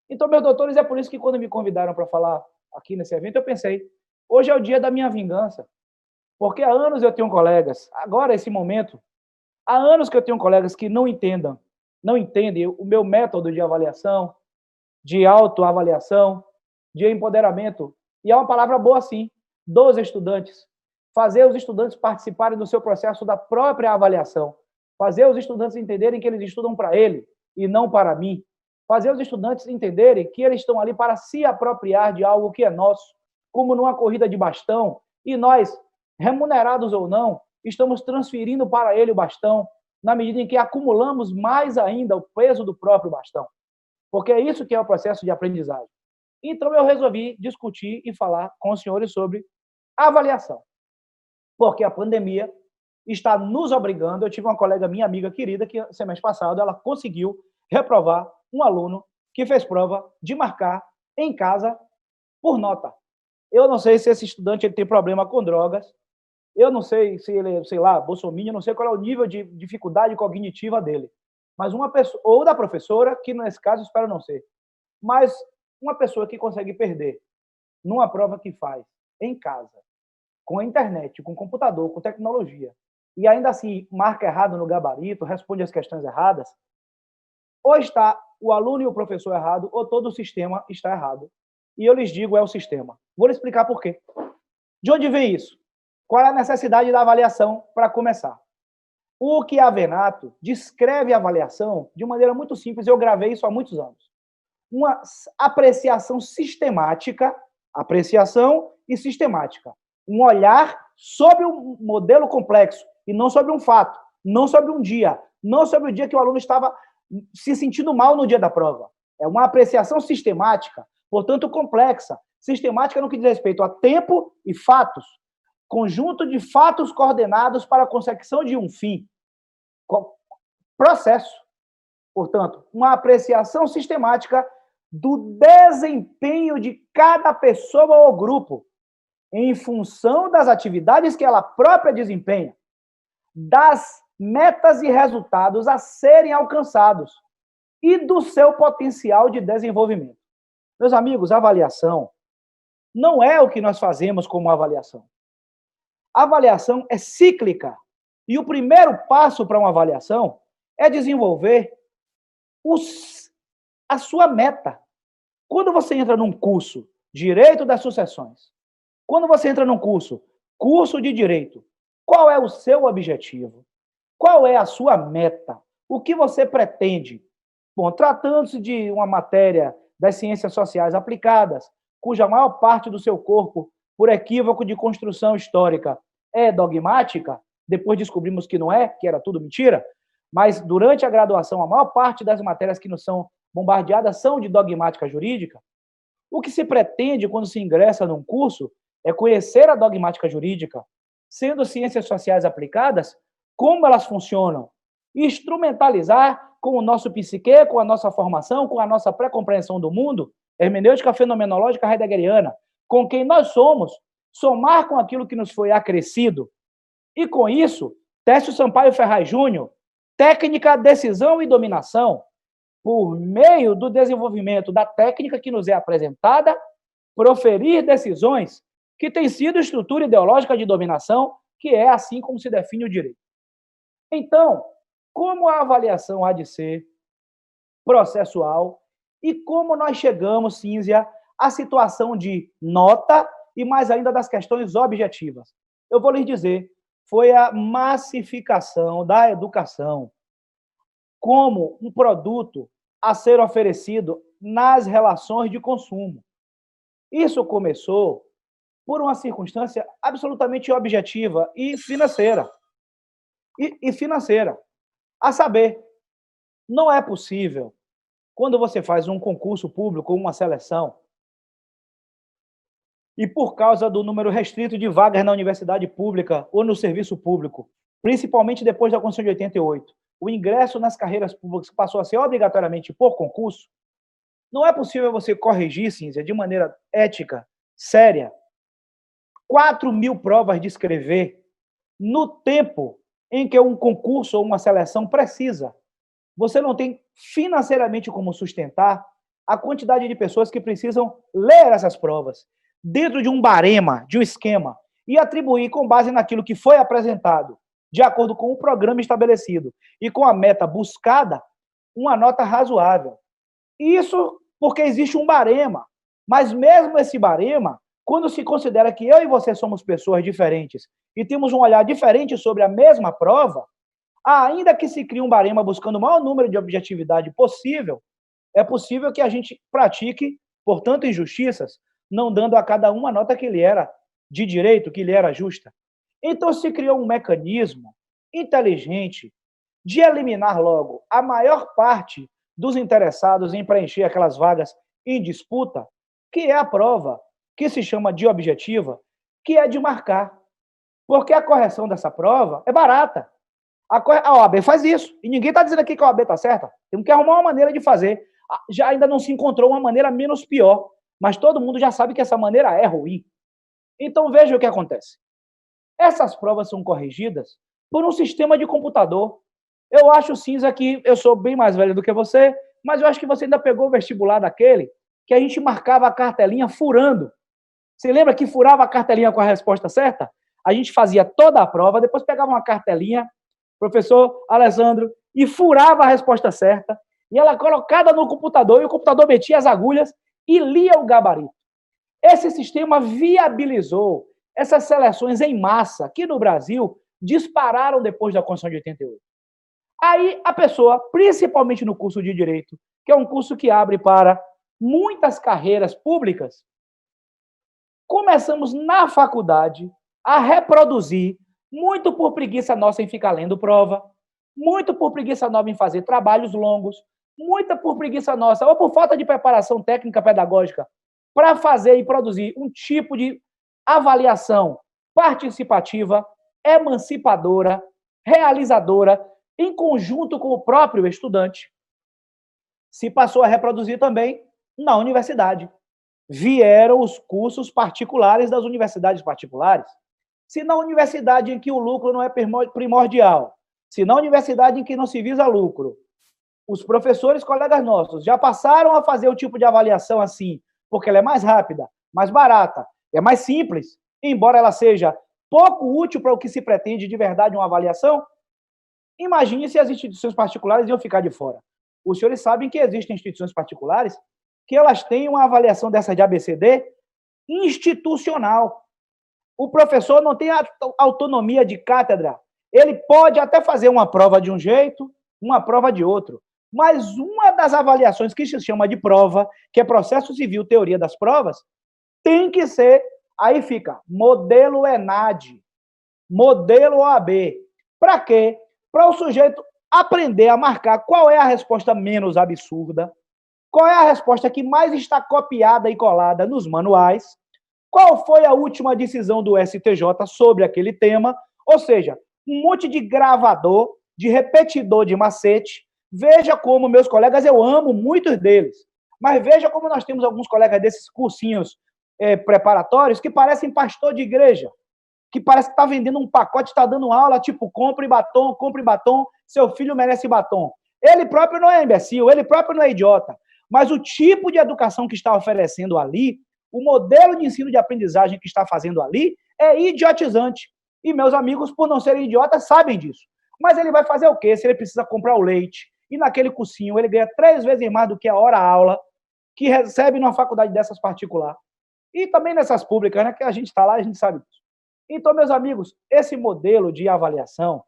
Então, meus doutores, é por isso que quando me convidaram para falar aqui nesse evento, eu pensei, hoje é o dia da minha vingança. Porque há anos eu tenho colegas, agora esse momento, há anos que eu tenho colegas que não entendem o meu método de avaliação, de autoavaliação, de empoderamento. E é uma palavra boa, sim, dos estudantes. Fazer os estudantes participarem do seu processo da própria avaliação. Fazer os estudantes entenderem que eles estudam para ele e não para mim. Fazer os estudantes entenderem que eles estão ali para se apropriar de algo que é nosso, como numa corrida de bastão, e nós, remunerados ou não, estamos transferindo para ele o bastão, na medida em que acumulamos mais ainda o peso do próprio bastão. Porque é isso que é o processo de aprendizagem. Então, eu resolvi discutir e falar com os senhores sobre avaliação. Porque a pandemia está nos obrigando. Eu tive uma colega minha, amiga querida, que semestre passado ela conseguiu reprovar um aluno que fez prova de marcar em casa por nota. Eu não sei se esse estudante ele tem problema com drogas, eu não sei se ele, sei lá, bolsominion, não sei qual é o nível de dificuldade cognitiva dele. Mas uma pessoa, ou da professora, que nesse caso espero não ser, mas uma pessoa que consegue perder numa prova que faz em casa, com a internet, com computador, com tecnologia, e ainda assim marca errado no gabarito, responde as questões erradas, ou está o aluno e o professor errado, ou todo o sistema está errado. E eu lhes digo, é o sistema. Vou lhe explicar por quê. De onde vem isso? Qual é a necessidade da avaliação para começar? O Chiavenato descreve a avaliação de maneira muito simples, eu gravei isso há muitos anos. Uma apreciação sistemática, apreciação e sistemática. Um olhar sobre um modelo complexo e não sobre um fato, não sobre um dia, não sobre o dia que o aluno estava se sentindo mal no dia da prova. É uma apreciação sistemática, portanto complexa. Sistemática no que diz respeito a tempo e fatos. Conjunto de fatos coordenados para a consecução de um fim. Processo. Portanto, uma apreciação sistemática do desempenho de cada pessoa ou grupo em função das atividades que ela própria desempenha, das metas e resultados a serem alcançados e do seu potencial de desenvolvimento. Meus amigos, avaliação não é o que nós fazemos como avaliação. A avaliação é cíclica. E o primeiro passo para uma avaliação é desenvolver a sua meta. Quando você entra num curso Direito das Sucessões, quando você entra num curso de Direito, qual é o seu objetivo? Qual é a sua meta? O que você pretende? Bom, tratando-se de uma matéria das ciências sociais aplicadas, cuja maior parte do seu corpo, por equívoco de construção histórica, é dogmática, depois descobrimos que não é, que era tudo mentira, mas durante a graduação, a maior parte das matérias que nos são bombardeadas são de dogmática jurídica. O que se pretende quando se ingressa num curso é conhecer a dogmática jurídica, sendo ciências sociais aplicadas, como elas funcionam, instrumentalizar com o nosso psique, com a nossa formação, com a nossa pré-compreensão do mundo, hermenêutica fenomenológica heideggeriana, com quem nós somos, somar com aquilo que nos foi acrescido. E com isso, Técio Sampaio Ferraz Júnior, técnica, decisão e dominação, por meio do desenvolvimento da técnica que nos é apresentada, proferir decisões que tem sido estrutura ideológica de dominação, que é assim como se define o direito. Então, como a avaliação há de ser processual e como nós chegamos, Cínzia, à situação de nota e mais ainda das questões objetivas? Eu vou lhes dizer, foi a massificação da educação como um produto a ser oferecido nas relações de consumo. Isso começou por uma circunstância absolutamente objetiva e financeira. A saber, não é possível, quando você faz um concurso público ou uma seleção, e por causa do número restrito de vagas na universidade pública ou no serviço público, principalmente depois da Constituição de 88, o ingresso nas carreiras públicas passou a ser obrigatoriamente por concurso, não é possível você corrigir, Cínzia, de maneira ética, séria, 4.000 provas de escrever no tempo em que um concurso ou uma seleção precisa. Você não tem financeiramente como sustentar a quantidade de pessoas que precisam ler essas provas dentro de um barema, de um esquema, e atribuir com base naquilo que foi apresentado, de acordo com o programa estabelecido e com a meta buscada, uma nota razoável. Isso porque existe um barema, mas mesmo esse barema, quando se considera que eu e você somos pessoas diferentes e temos um olhar diferente sobre a mesma prova, ainda que se crie um barema buscando o maior número de objetividade possível, é possível que a gente pratique, portanto, injustiças, não dando a cada um a nota que lhe era de direito, que lhe era justa. Então se criou um mecanismo inteligente de eliminar logo a maior parte dos interessados em preencher aquelas vagas em disputa, que é a prova, que se chama de objetiva, que é de marcar. Porque a correção dessa prova é barata. A OAB faz isso. E ninguém está dizendo aqui que a OAB está certa. Temos que arrumar uma maneira de fazer. Já ainda não se encontrou uma maneira menos pior. Mas todo mundo já sabe que essa maneira é ruim. Então veja o que acontece. Essas provas são corrigidas por um sistema de computador. Eu acho, Cinza, que eu sou bem mais velho do que você, mas eu acho que você ainda pegou o vestibular daquele que a gente marcava a cartelinha furando. Você lembra que furava a cartelinha com a resposta certa? A gente fazia toda a prova, depois pegava uma cartelinha, professor Alessandro, e furava a resposta certa, e ela colocada no computador, e o computador metia as agulhas e lia o gabarito. Esse sistema viabilizou essas seleções em massa, que no Brasil dispararam depois da Constituição de 88. Aí a pessoa, principalmente no curso de Direito, que é um curso que abre para muitas carreiras públicas, começamos na faculdade a reproduzir, muito por preguiça nossa em ficar lendo prova, muito por preguiça nossa em fazer trabalhos longos, muita por preguiça nossa, ou por falta de preparação técnica pedagógica, para fazer e produzir um tipo de avaliação participativa, emancipadora, realizadora, em conjunto com o próprio estudante, se passou a reproduzir também na universidade. Vieram os cursos particulares das universidades particulares. Se na universidade em que o lucro não é primordial, se na universidade em que não se visa lucro, os professores, colegas nossos, já passaram a fazer o tipo de avaliação assim, porque ela é mais rápida, mais barata, é mais simples, embora ela seja pouco útil para o que se pretende de verdade uma avaliação, imagine se as instituições particulares iam ficar de fora. Os senhores sabem que existem instituições particulares que elas têm uma avaliação dessa de ABCD institucional. O professor não tem autonomia de cátedra. Ele pode até fazer uma prova de um jeito, uma prova de outro, mas uma das avaliações que se chama de prova, que é processo civil, teoria das provas, tem que ser, aí fica, modelo ENAD, modelo OAB. Para quê? Para o sujeito aprender a marcar qual é a resposta menos absurda, qual é a resposta que mais está copiada e colada nos manuais, qual foi a última decisão do STJ sobre aquele tema, ou seja, um monte de gravador, de repetidor de macete. Veja como, meus colegas, eu amo muitos deles, mas veja como nós temos alguns colegas desses cursinhos preparatórios que parecem pastor de igreja, que parece que está vendendo um pacote, está dando aula, tipo, compre batom, seu filho merece batom. Ele próprio não é imbecil, ele próprio não é idiota, mas o tipo de educação que está oferecendo ali, o modelo de ensino de aprendizagem que está fazendo ali, é idiotizante. E meus amigos, por não serem idiotas, sabem disso. Mas ele vai fazer o quê? Se ele precisa comprar o leite, e naquele cursinho ele ganha 3 vezes mais do que a hora-aula, que recebe numa faculdade dessas particular. E também nessas públicas, né, que a gente está lá e a gente sabe disso. Então, meus amigos, esse modelo de avaliação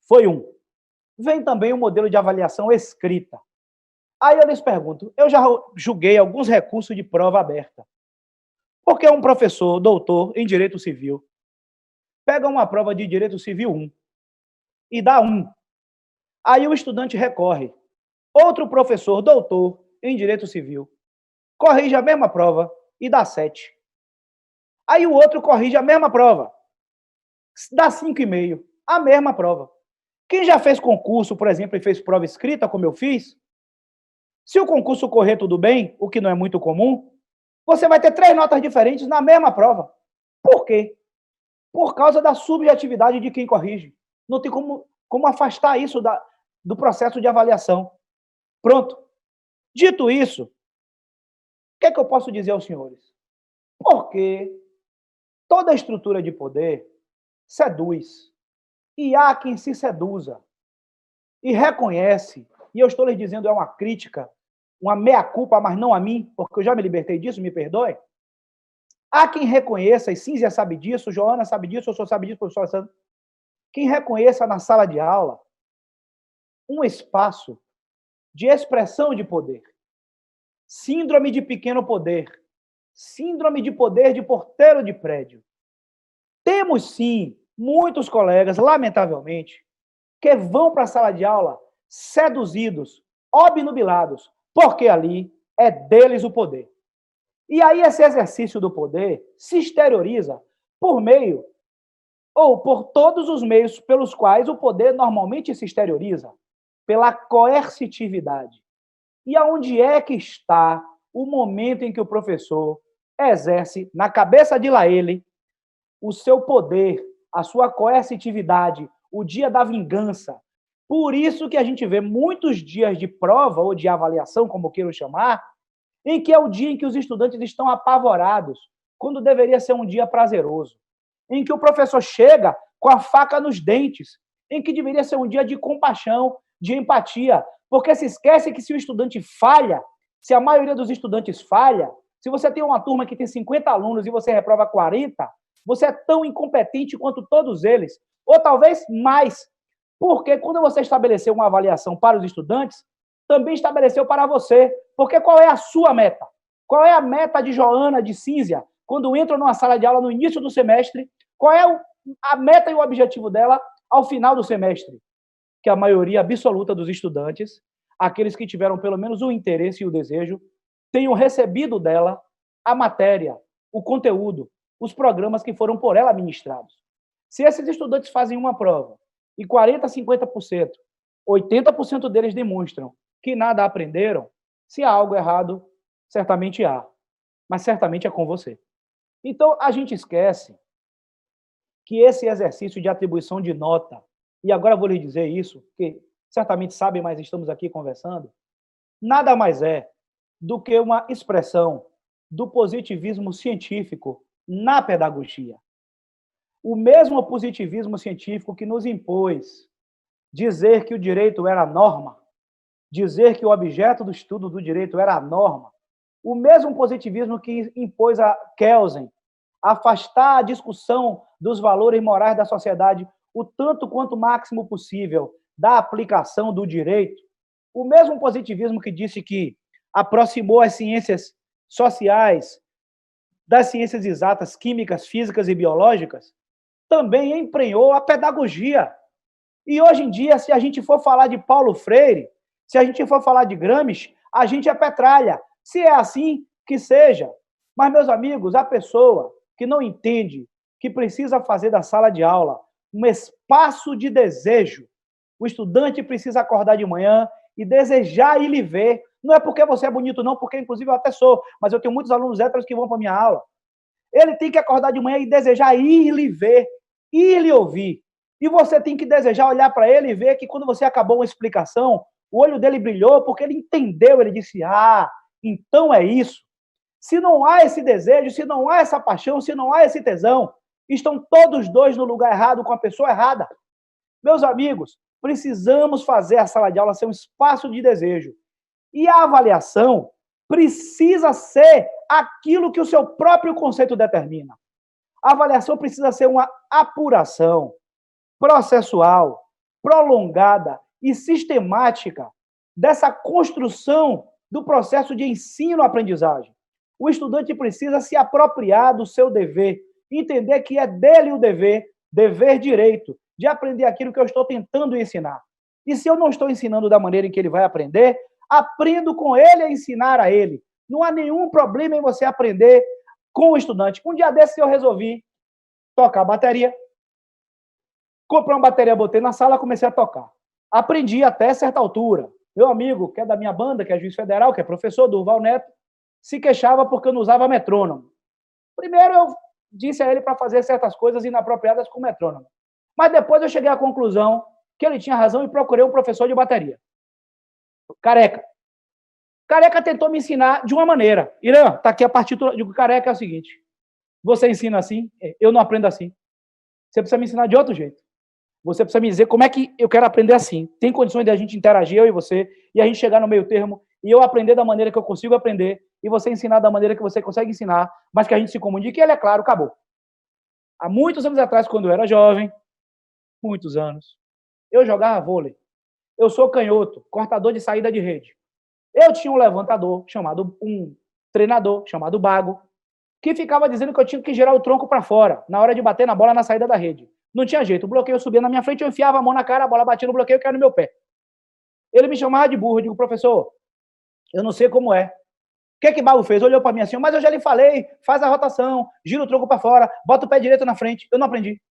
foi um. Vem também o modelo de avaliação escrita. Aí eu lhes pergunto, eu já julguei alguns recursos de prova aberta. Porque um professor, doutor em Direito Civil, pega uma prova de Direito Civil 1 e dá 1. Aí o estudante recorre. Outro professor, doutor em Direito Civil, corrige a mesma prova e dá 7. Aí o outro corrige a mesma prova. Dá 5,5. A mesma prova. Quem já fez concurso, por exemplo, e fez prova escrita, como eu fiz, se o concurso correr tudo bem, o que não é muito comum, você vai ter 3 notas diferentes na mesma prova. Por quê? Por causa da subjetividade de quem corrige. Não tem como afastar isso do processo de avaliação. Pronto. Dito isso, o que é que eu posso dizer aos senhores? Porque toda estrutura de poder seduz. E há quem se seduza e reconhece, e eu estou lhes dizendo, é uma crítica, uma meia-culpa, mas não a mim, porque eu já me libertei disso, me perdoe. Há quem reconheça, e Cínzia sabe disso, Joana sabe disso, o senhor sabe disso, professor Alessandro, quem reconheça na sala de aula um espaço de expressão de poder. Síndrome de pequeno poder. Síndrome de poder de porteiro de prédio. Temos, sim, muitos colegas, lamentavelmente, que vão para a sala de aula seduzidos, obnubilados, porque ali é deles o poder. E aí esse exercício do poder se exterioriza por meio, ou por todos os meios pelos quais o poder normalmente se exterioriza, pela coercitividade. E aonde é que está o momento em que o professor exerce, na cabeça de lá ele, o seu poder, a sua coercitividade, o dia da vingança? Por isso que a gente vê muitos dias de prova ou de avaliação, como queiram chamar, em que é o dia em que os estudantes estão apavorados, quando deveria ser um dia prazeroso, em que o professor chega com a faca nos dentes, em que deveria ser um dia de compaixão, de empatia, porque se esquece que se o estudante falha, se a maioria dos estudantes falha, se você tem uma turma que tem 50 alunos e você reprova 40, você é tão incompetente quanto todos eles, ou talvez mais, porque quando você estabeleceu uma avaliação para os estudantes, também estabeleceu para você, porque qual é a sua meta? Qual é a meta de Joana, de Cínzia, quando entram numa sala de aula no início do semestre? Qual é a meta e o objetivo dela ao final do semestre? Que a maioria absoluta dos estudantes, aqueles que tiveram pelo menos o interesse e o desejo, tenham recebido dela a matéria, o conteúdo, os programas que foram por ela ministrados. Se esses estudantes fazem uma prova e 40%, 50%, 80% deles demonstram que nada aprenderam, se há algo errado, certamente há. Mas certamente é com você. Então, a gente esquece que esse exercício de atribuição de nota, e agora vou lhe dizer isso, porque certamente sabem, mas estamos aqui conversando, nada mais é do que uma expressão do positivismo científico na pedagogia. O mesmo positivismo científico que nos impôs dizer que o direito era a norma, dizer que o objeto do estudo do direito era a norma, o mesmo positivismo que impôs a Kelsen afastar a discussão dos valores morais da sociedade o tanto quanto máximo possível da aplicação do direito, o mesmo positivismo que disse que aproximou as ciências sociais das ciências exatas, químicas, físicas e biológicas, também emprenhou a pedagogia. E hoje em dia, se a gente for falar de Paulo Freire, se a gente for falar de Gramsci, a gente é petralha. Se é assim, que seja. Mas, meus amigos, a pessoa que não entende que precisa fazer da sala de aula um espaço de desejo, o estudante precisa acordar de manhã e desejar ir lhe ver. Não é porque você é bonito, não, porque, inclusive, eu até sou, mas eu tenho muitos alunos héteros que vão para a minha aula. Ele tem que acordar de manhã e desejar ir lhe ver, ir lhe ouvir. E você tem que desejar olhar para ele e ver que, quando você acabou uma explicação, o olho dele brilhou porque ele entendeu, ele disse, então é isso. Se não há esse desejo, se não há essa paixão, se não há esse tesão, estão todos dois no lugar errado, com a pessoa errada. Meus amigos, precisamos fazer a sala de aula ser um espaço de desejo. E a avaliação precisa ser aquilo que o seu próprio conceito determina. A avaliação precisa ser uma apuração processual, prolongada e sistemática dessa construção do processo de ensino-aprendizagem. O estudante precisa se apropriar do seu dever, entender que é dele o dever-direito, de aprender aquilo que eu estou tentando ensinar. E se eu não estou ensinando da maneira em que ele vai aprender, aprendo com ele a ensinar a ele. Não há nenhum problema em você aprender com o estudante. Um dia desse eu resolvi tocar bateria. Comprei uma bateria, botei na sala, comecei a tocar. Aprendi até certa altura. Meu amigo, que é da minha banda, que é juiz federal, que é professor, Durval Neto, se queixava porque eu não usava metrônomo. Primeiro eu disse a ele para fazer certas coisas inapropriadas com metrônomo. Mas depois eu cheguei à conclusão que ele tinha razão e procurei um professor de bateria. Careca. Careca tentou me ensinar de uma maneira. Irã, tá aqui a partitura. Digo, Careca é o seguinte, você ensina assim, eu não aprendo assim. Você precisa me ensinar de outro jeito. Você precisa me dizer como é que eu quero aprender assim. Tem condições de a gente interagir, eu e você, e a gente chegar no meio termo, e eu aprender da maneira que eu consigo aprender, e você ensinar da maneira que você consegue ensinar, mas que a gente se comunique, e ele é claro, acabou. Há muitos anos atrás, quando eu era jovem, muitos anos, eu jogava vôlei. Eu sou canhoto, cortador de saída de rede. Eu tinha um levantador, um treinador, chamado Bago, que ficava dizendo que eu tinha que girar o tronco para fora, na hora de bater na bola na saída da rede. Não tinha jeito, o bloqueio subia na minha frente, eu enfiava a mão na cara, a bola batia no bloqueio e caía no meu pé. Ele me chamava de burro, eu digo, professor, eu não sei como é. O que Bago fez? Olhou para mim assim, mas eu já lhe falei, faz a rotação, gira o tronco para fora, bota o pé direito na frente. Eu não aprendi.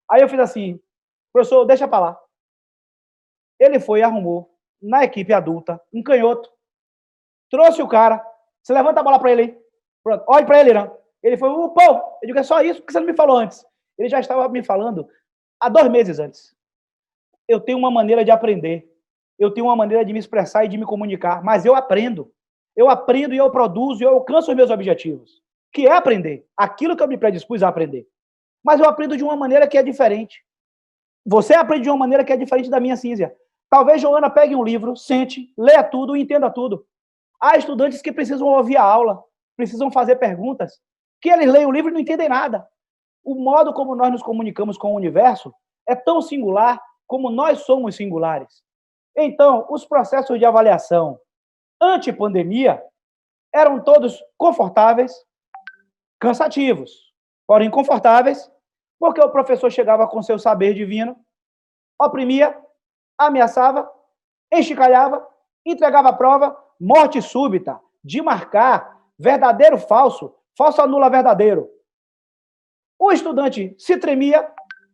Aí eu fiz assim, professor, deixa para lá. Ele foi e arrumou, na equipe adulta, um canhoto, trouxe o cara, você levanta a bola para ele aí. Pronto, olhe para ele, Irã. Ele foi, pô, eu digo, é só isso, porque você não me falou antes? Ele já estava me falando há 2 meses antes. Eu tenho uma maneira de aprender, eu tenho uma maneira de me expressar e de me comunicar, mas eu aprendo. Eu aprendo e eu produzo e eu alcanço os meus objetivos, que é aprender, aquilo que eu me predispus a aprender. Mas eu aprendo de uma maneira que é diferente. Você aprende de uma maneira que é diferente da minha, Cínzia. Talvez Joana pegue um livro, sente, leia tudo e entenda tudo. Há estudantes que precisam ouvir a aula, precisam fazer perguntas, que eles leem o livro e não entendem nada. O modo como nós nos comunicamos com o universo é tão singular como nós somos singulares. Então, os processos de avaliação ante-pandemia eram todos confortáveis, cansativos, porém confortáveis, porque o professor chegava com seu saber divino, oprimia, ameaçava, enxicalhava, entregava a prova, morte súbita, de marcar, verdadeiro falso, falso anula verdadeiro. O estudante se tremia,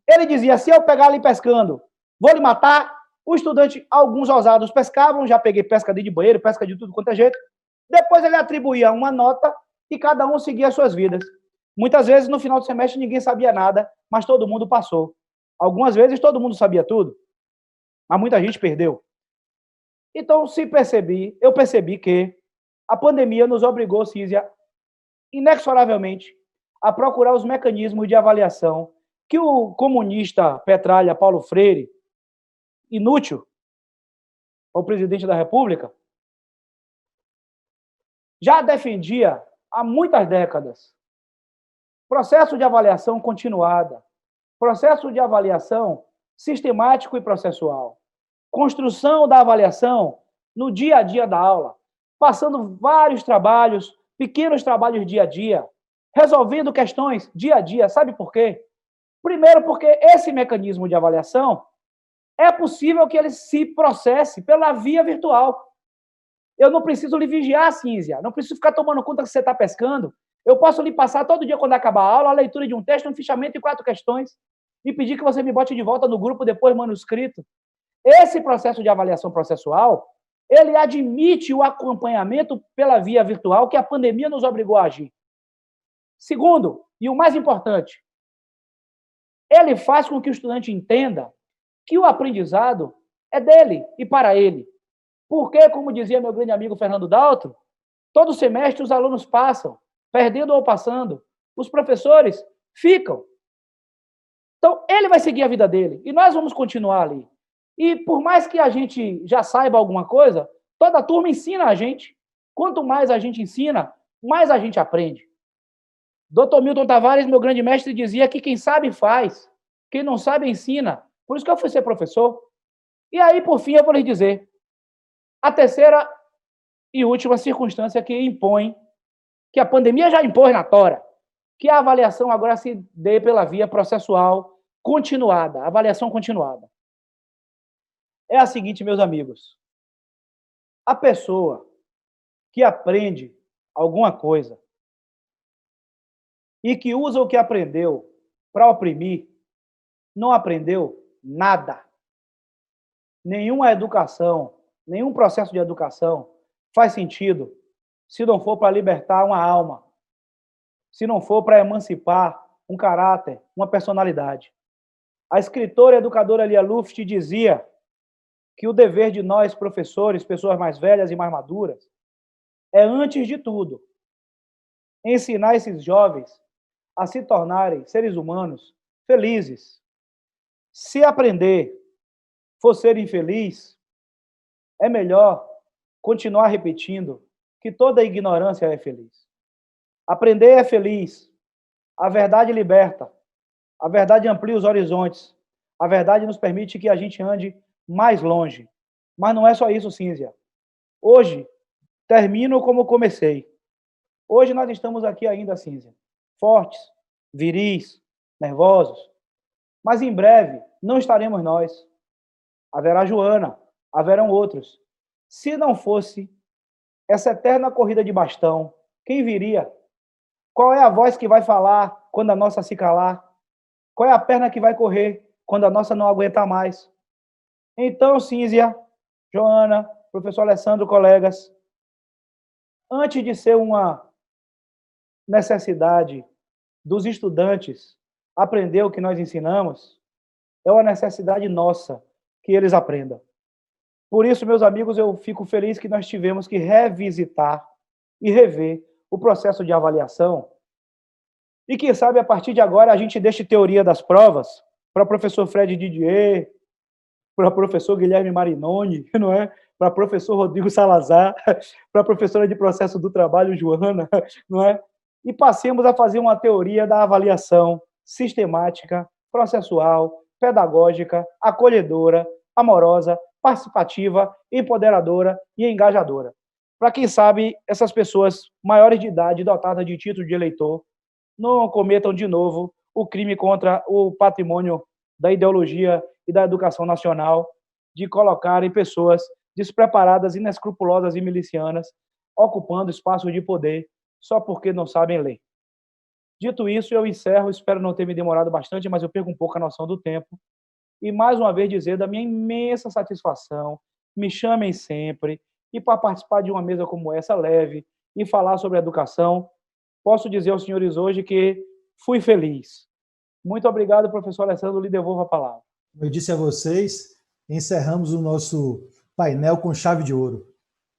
ele dizia, se eu pegar ali pescando, vou lhe matar. O estudante, alguns ousados pescavam, já peguei pesca de banheiro, pesca de tudo quanto é jeito. Depois ele atribuía uma nota e cada um seguia as suas vidas. Muitas vezes, no final do semestre, ninguém sabia nada, mas todo mundo passou. Algumas vezes, todo mundo sabia tudo, mas muita gente perdeu. Então, eu percebi que a pandemia nos obrigou, Císia, inexoravelmente, a procurar os mecanismos de avaliação que o comunista Petralha Paulo Freire, inútil, o presidente da República, já defendia há muitas décadas. Processo de avaliação continuada, processo de avaliação sistemático e processual, construção da avaliação no dia a dia da aula, passando vários trabalhos, pequenos trabalhos dia a dia, resolvendo questões dia a dia. Sabe por quê? Primeiro, porque esse mecanismo de avaliação é possível que ele se processe pela via virtual. Eu não preciso lhe vigiar, Cínzia, não preciso ficar tomando conta que você está pescando. Eu posso lhe passar todo dia, quando acabar a aula, a leitura de um texto, um fichamento e 4 questões, e pedir que você me bote de volta no grupo depois manuscrito. Esse processo de avaliação processual, ele admite o acompanhamento pela via virtual que a pandemia nos obrigou a agir. Segundo, e o mais importante, ele faz com que o estudante entenda que o aprendizado é dele e para ele. Porque, como dizia meu grande amigo Fernando Daltro, todo semestre os alunos passam, perdendo ou passando, os professores ficam. Então, ele vai seguir a vida dele e nós vamos continuar ali. E por mais que a gente já saiba alguma coisa, toda a turma ensina a gente. Quanto mais a gente ensina, mais a gente aprende. Dr. Milton Tavares, meu grande mestre, dizia que quem sabe faz, quem não sabe ensina. Por isso que eu fui ser professor. E aí, por fim, eu vou lhes dizer, a terceira e última circunstância que impõe, que a pandemia já impôs na tora, que a avaliação agora se dê pela via processual continuada, avaliação continuada. É a seguinte, meus amigos, a pessoa que aprende alguma coisa e que usa o que aprendeu para oprimir, não aprendeu nada. Nenhuma educação, nenhum processo de educação faz sentido se não for para libertar uma alma, se não for para emancipar um caráter, uma personalidade. A escritora e educadora Lia Luft dizia que o dever de nós, professores, pessoas mais velhas e mais maduras, é, antes de tudo, ensinar esses jovens a se tornarem seres humanos felizes. Se aprender for ser infeliz, é melhor continuar repetindo que toda ignorância é feliz. Aprender é feliz. A verdade liberta. A verdade amplia os horizontes. A verdade nos permite que a gente ande mais longe. Mas não é só isso, Cínzia. Hoje, termino como comecei. Hoje nós estamos aqui ainda, Cínzia, fortes, viris, nervosos. Mas em breve não estaremos nós. Haverá Joana, haverão outros. Se não fosse essa eterna corrida de bastão, quem viria? Qual é a voz que vai falar quando a nossa se calar? Qual é a perna que vai correr quando a nossa não aguentar mais? Então, Cínzia, Joana, professor Alessandro, colegas, antes de ser uma necessidade dos estudantes aprender o que nós ensinamos, é uma necessidade nossa que eles aprendam. Por isso, meus amigos, eu fico feliz que nós tivemos que revisitar e rever o processo de avaliação e, quem sabe, a partir de agora, a gente deixe teoria das provas para o professor Fred Didier, para o professor Guilherme Marinoni, não é? Para o professor Rodrigo Salazar, para a professora de processo do trabalho, Joana, não é? E passemos a fazer uma teoria da avaliação sistemática, processual, pedagógica, acolhedora, amorosa, participativa, empoderadora e engajadora. Para quem sabe, essas pessoas maiores de idade, dotadas de título de eleitor, não cometam de novo o crime contra o patrimônio da ideologia e da educação nacional, de colocarem pessoas despreparadas, inescrupulosas e milicianas ocupando espaços de poder só porque não sabem ler. Dito isso, eu encerro, espero não ter me demorado bastante, mas eu perco um pouco a noção do tempo. E, mais uma vez, dizer da minha imensa satisfação, me chamem sempre, e para participar de uma mesa como essa, leve, e falar sobre educação, posso dizer aos senhores hoje que fui feliz. Muito obrigado, professor Alessandro, lhe devolvo a palavra. Eu disse a vocês, encerramos o nosso painel com chave de ouro.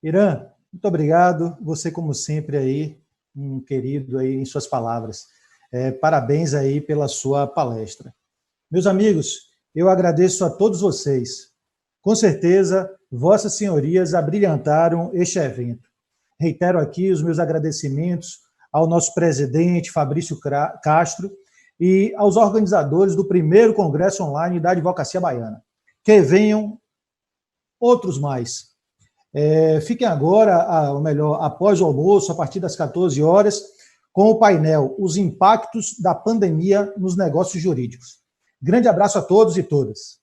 Irã, muito obrigado, você como sempre aí, um querido aí em suas palavras. Parabéns aí pela sua palestra. Meus amigos, eu agradeço a todos vocês. Com certeza, vossas senhorias abrilhantaram este evento. Reitero aqui os meus agradecimentos ao nosso presidente, Fabrício Castro, e aos organizadores do primeiro Congresso Online da Advocacia Baiana. Que venham outros mais. Fiquem agora, ou melhor, após o almoço, a partir das 14 horas, com o painel Os Impactos da Pandemia nos Negócios Jurídicos. Grande abraço a todos e todas.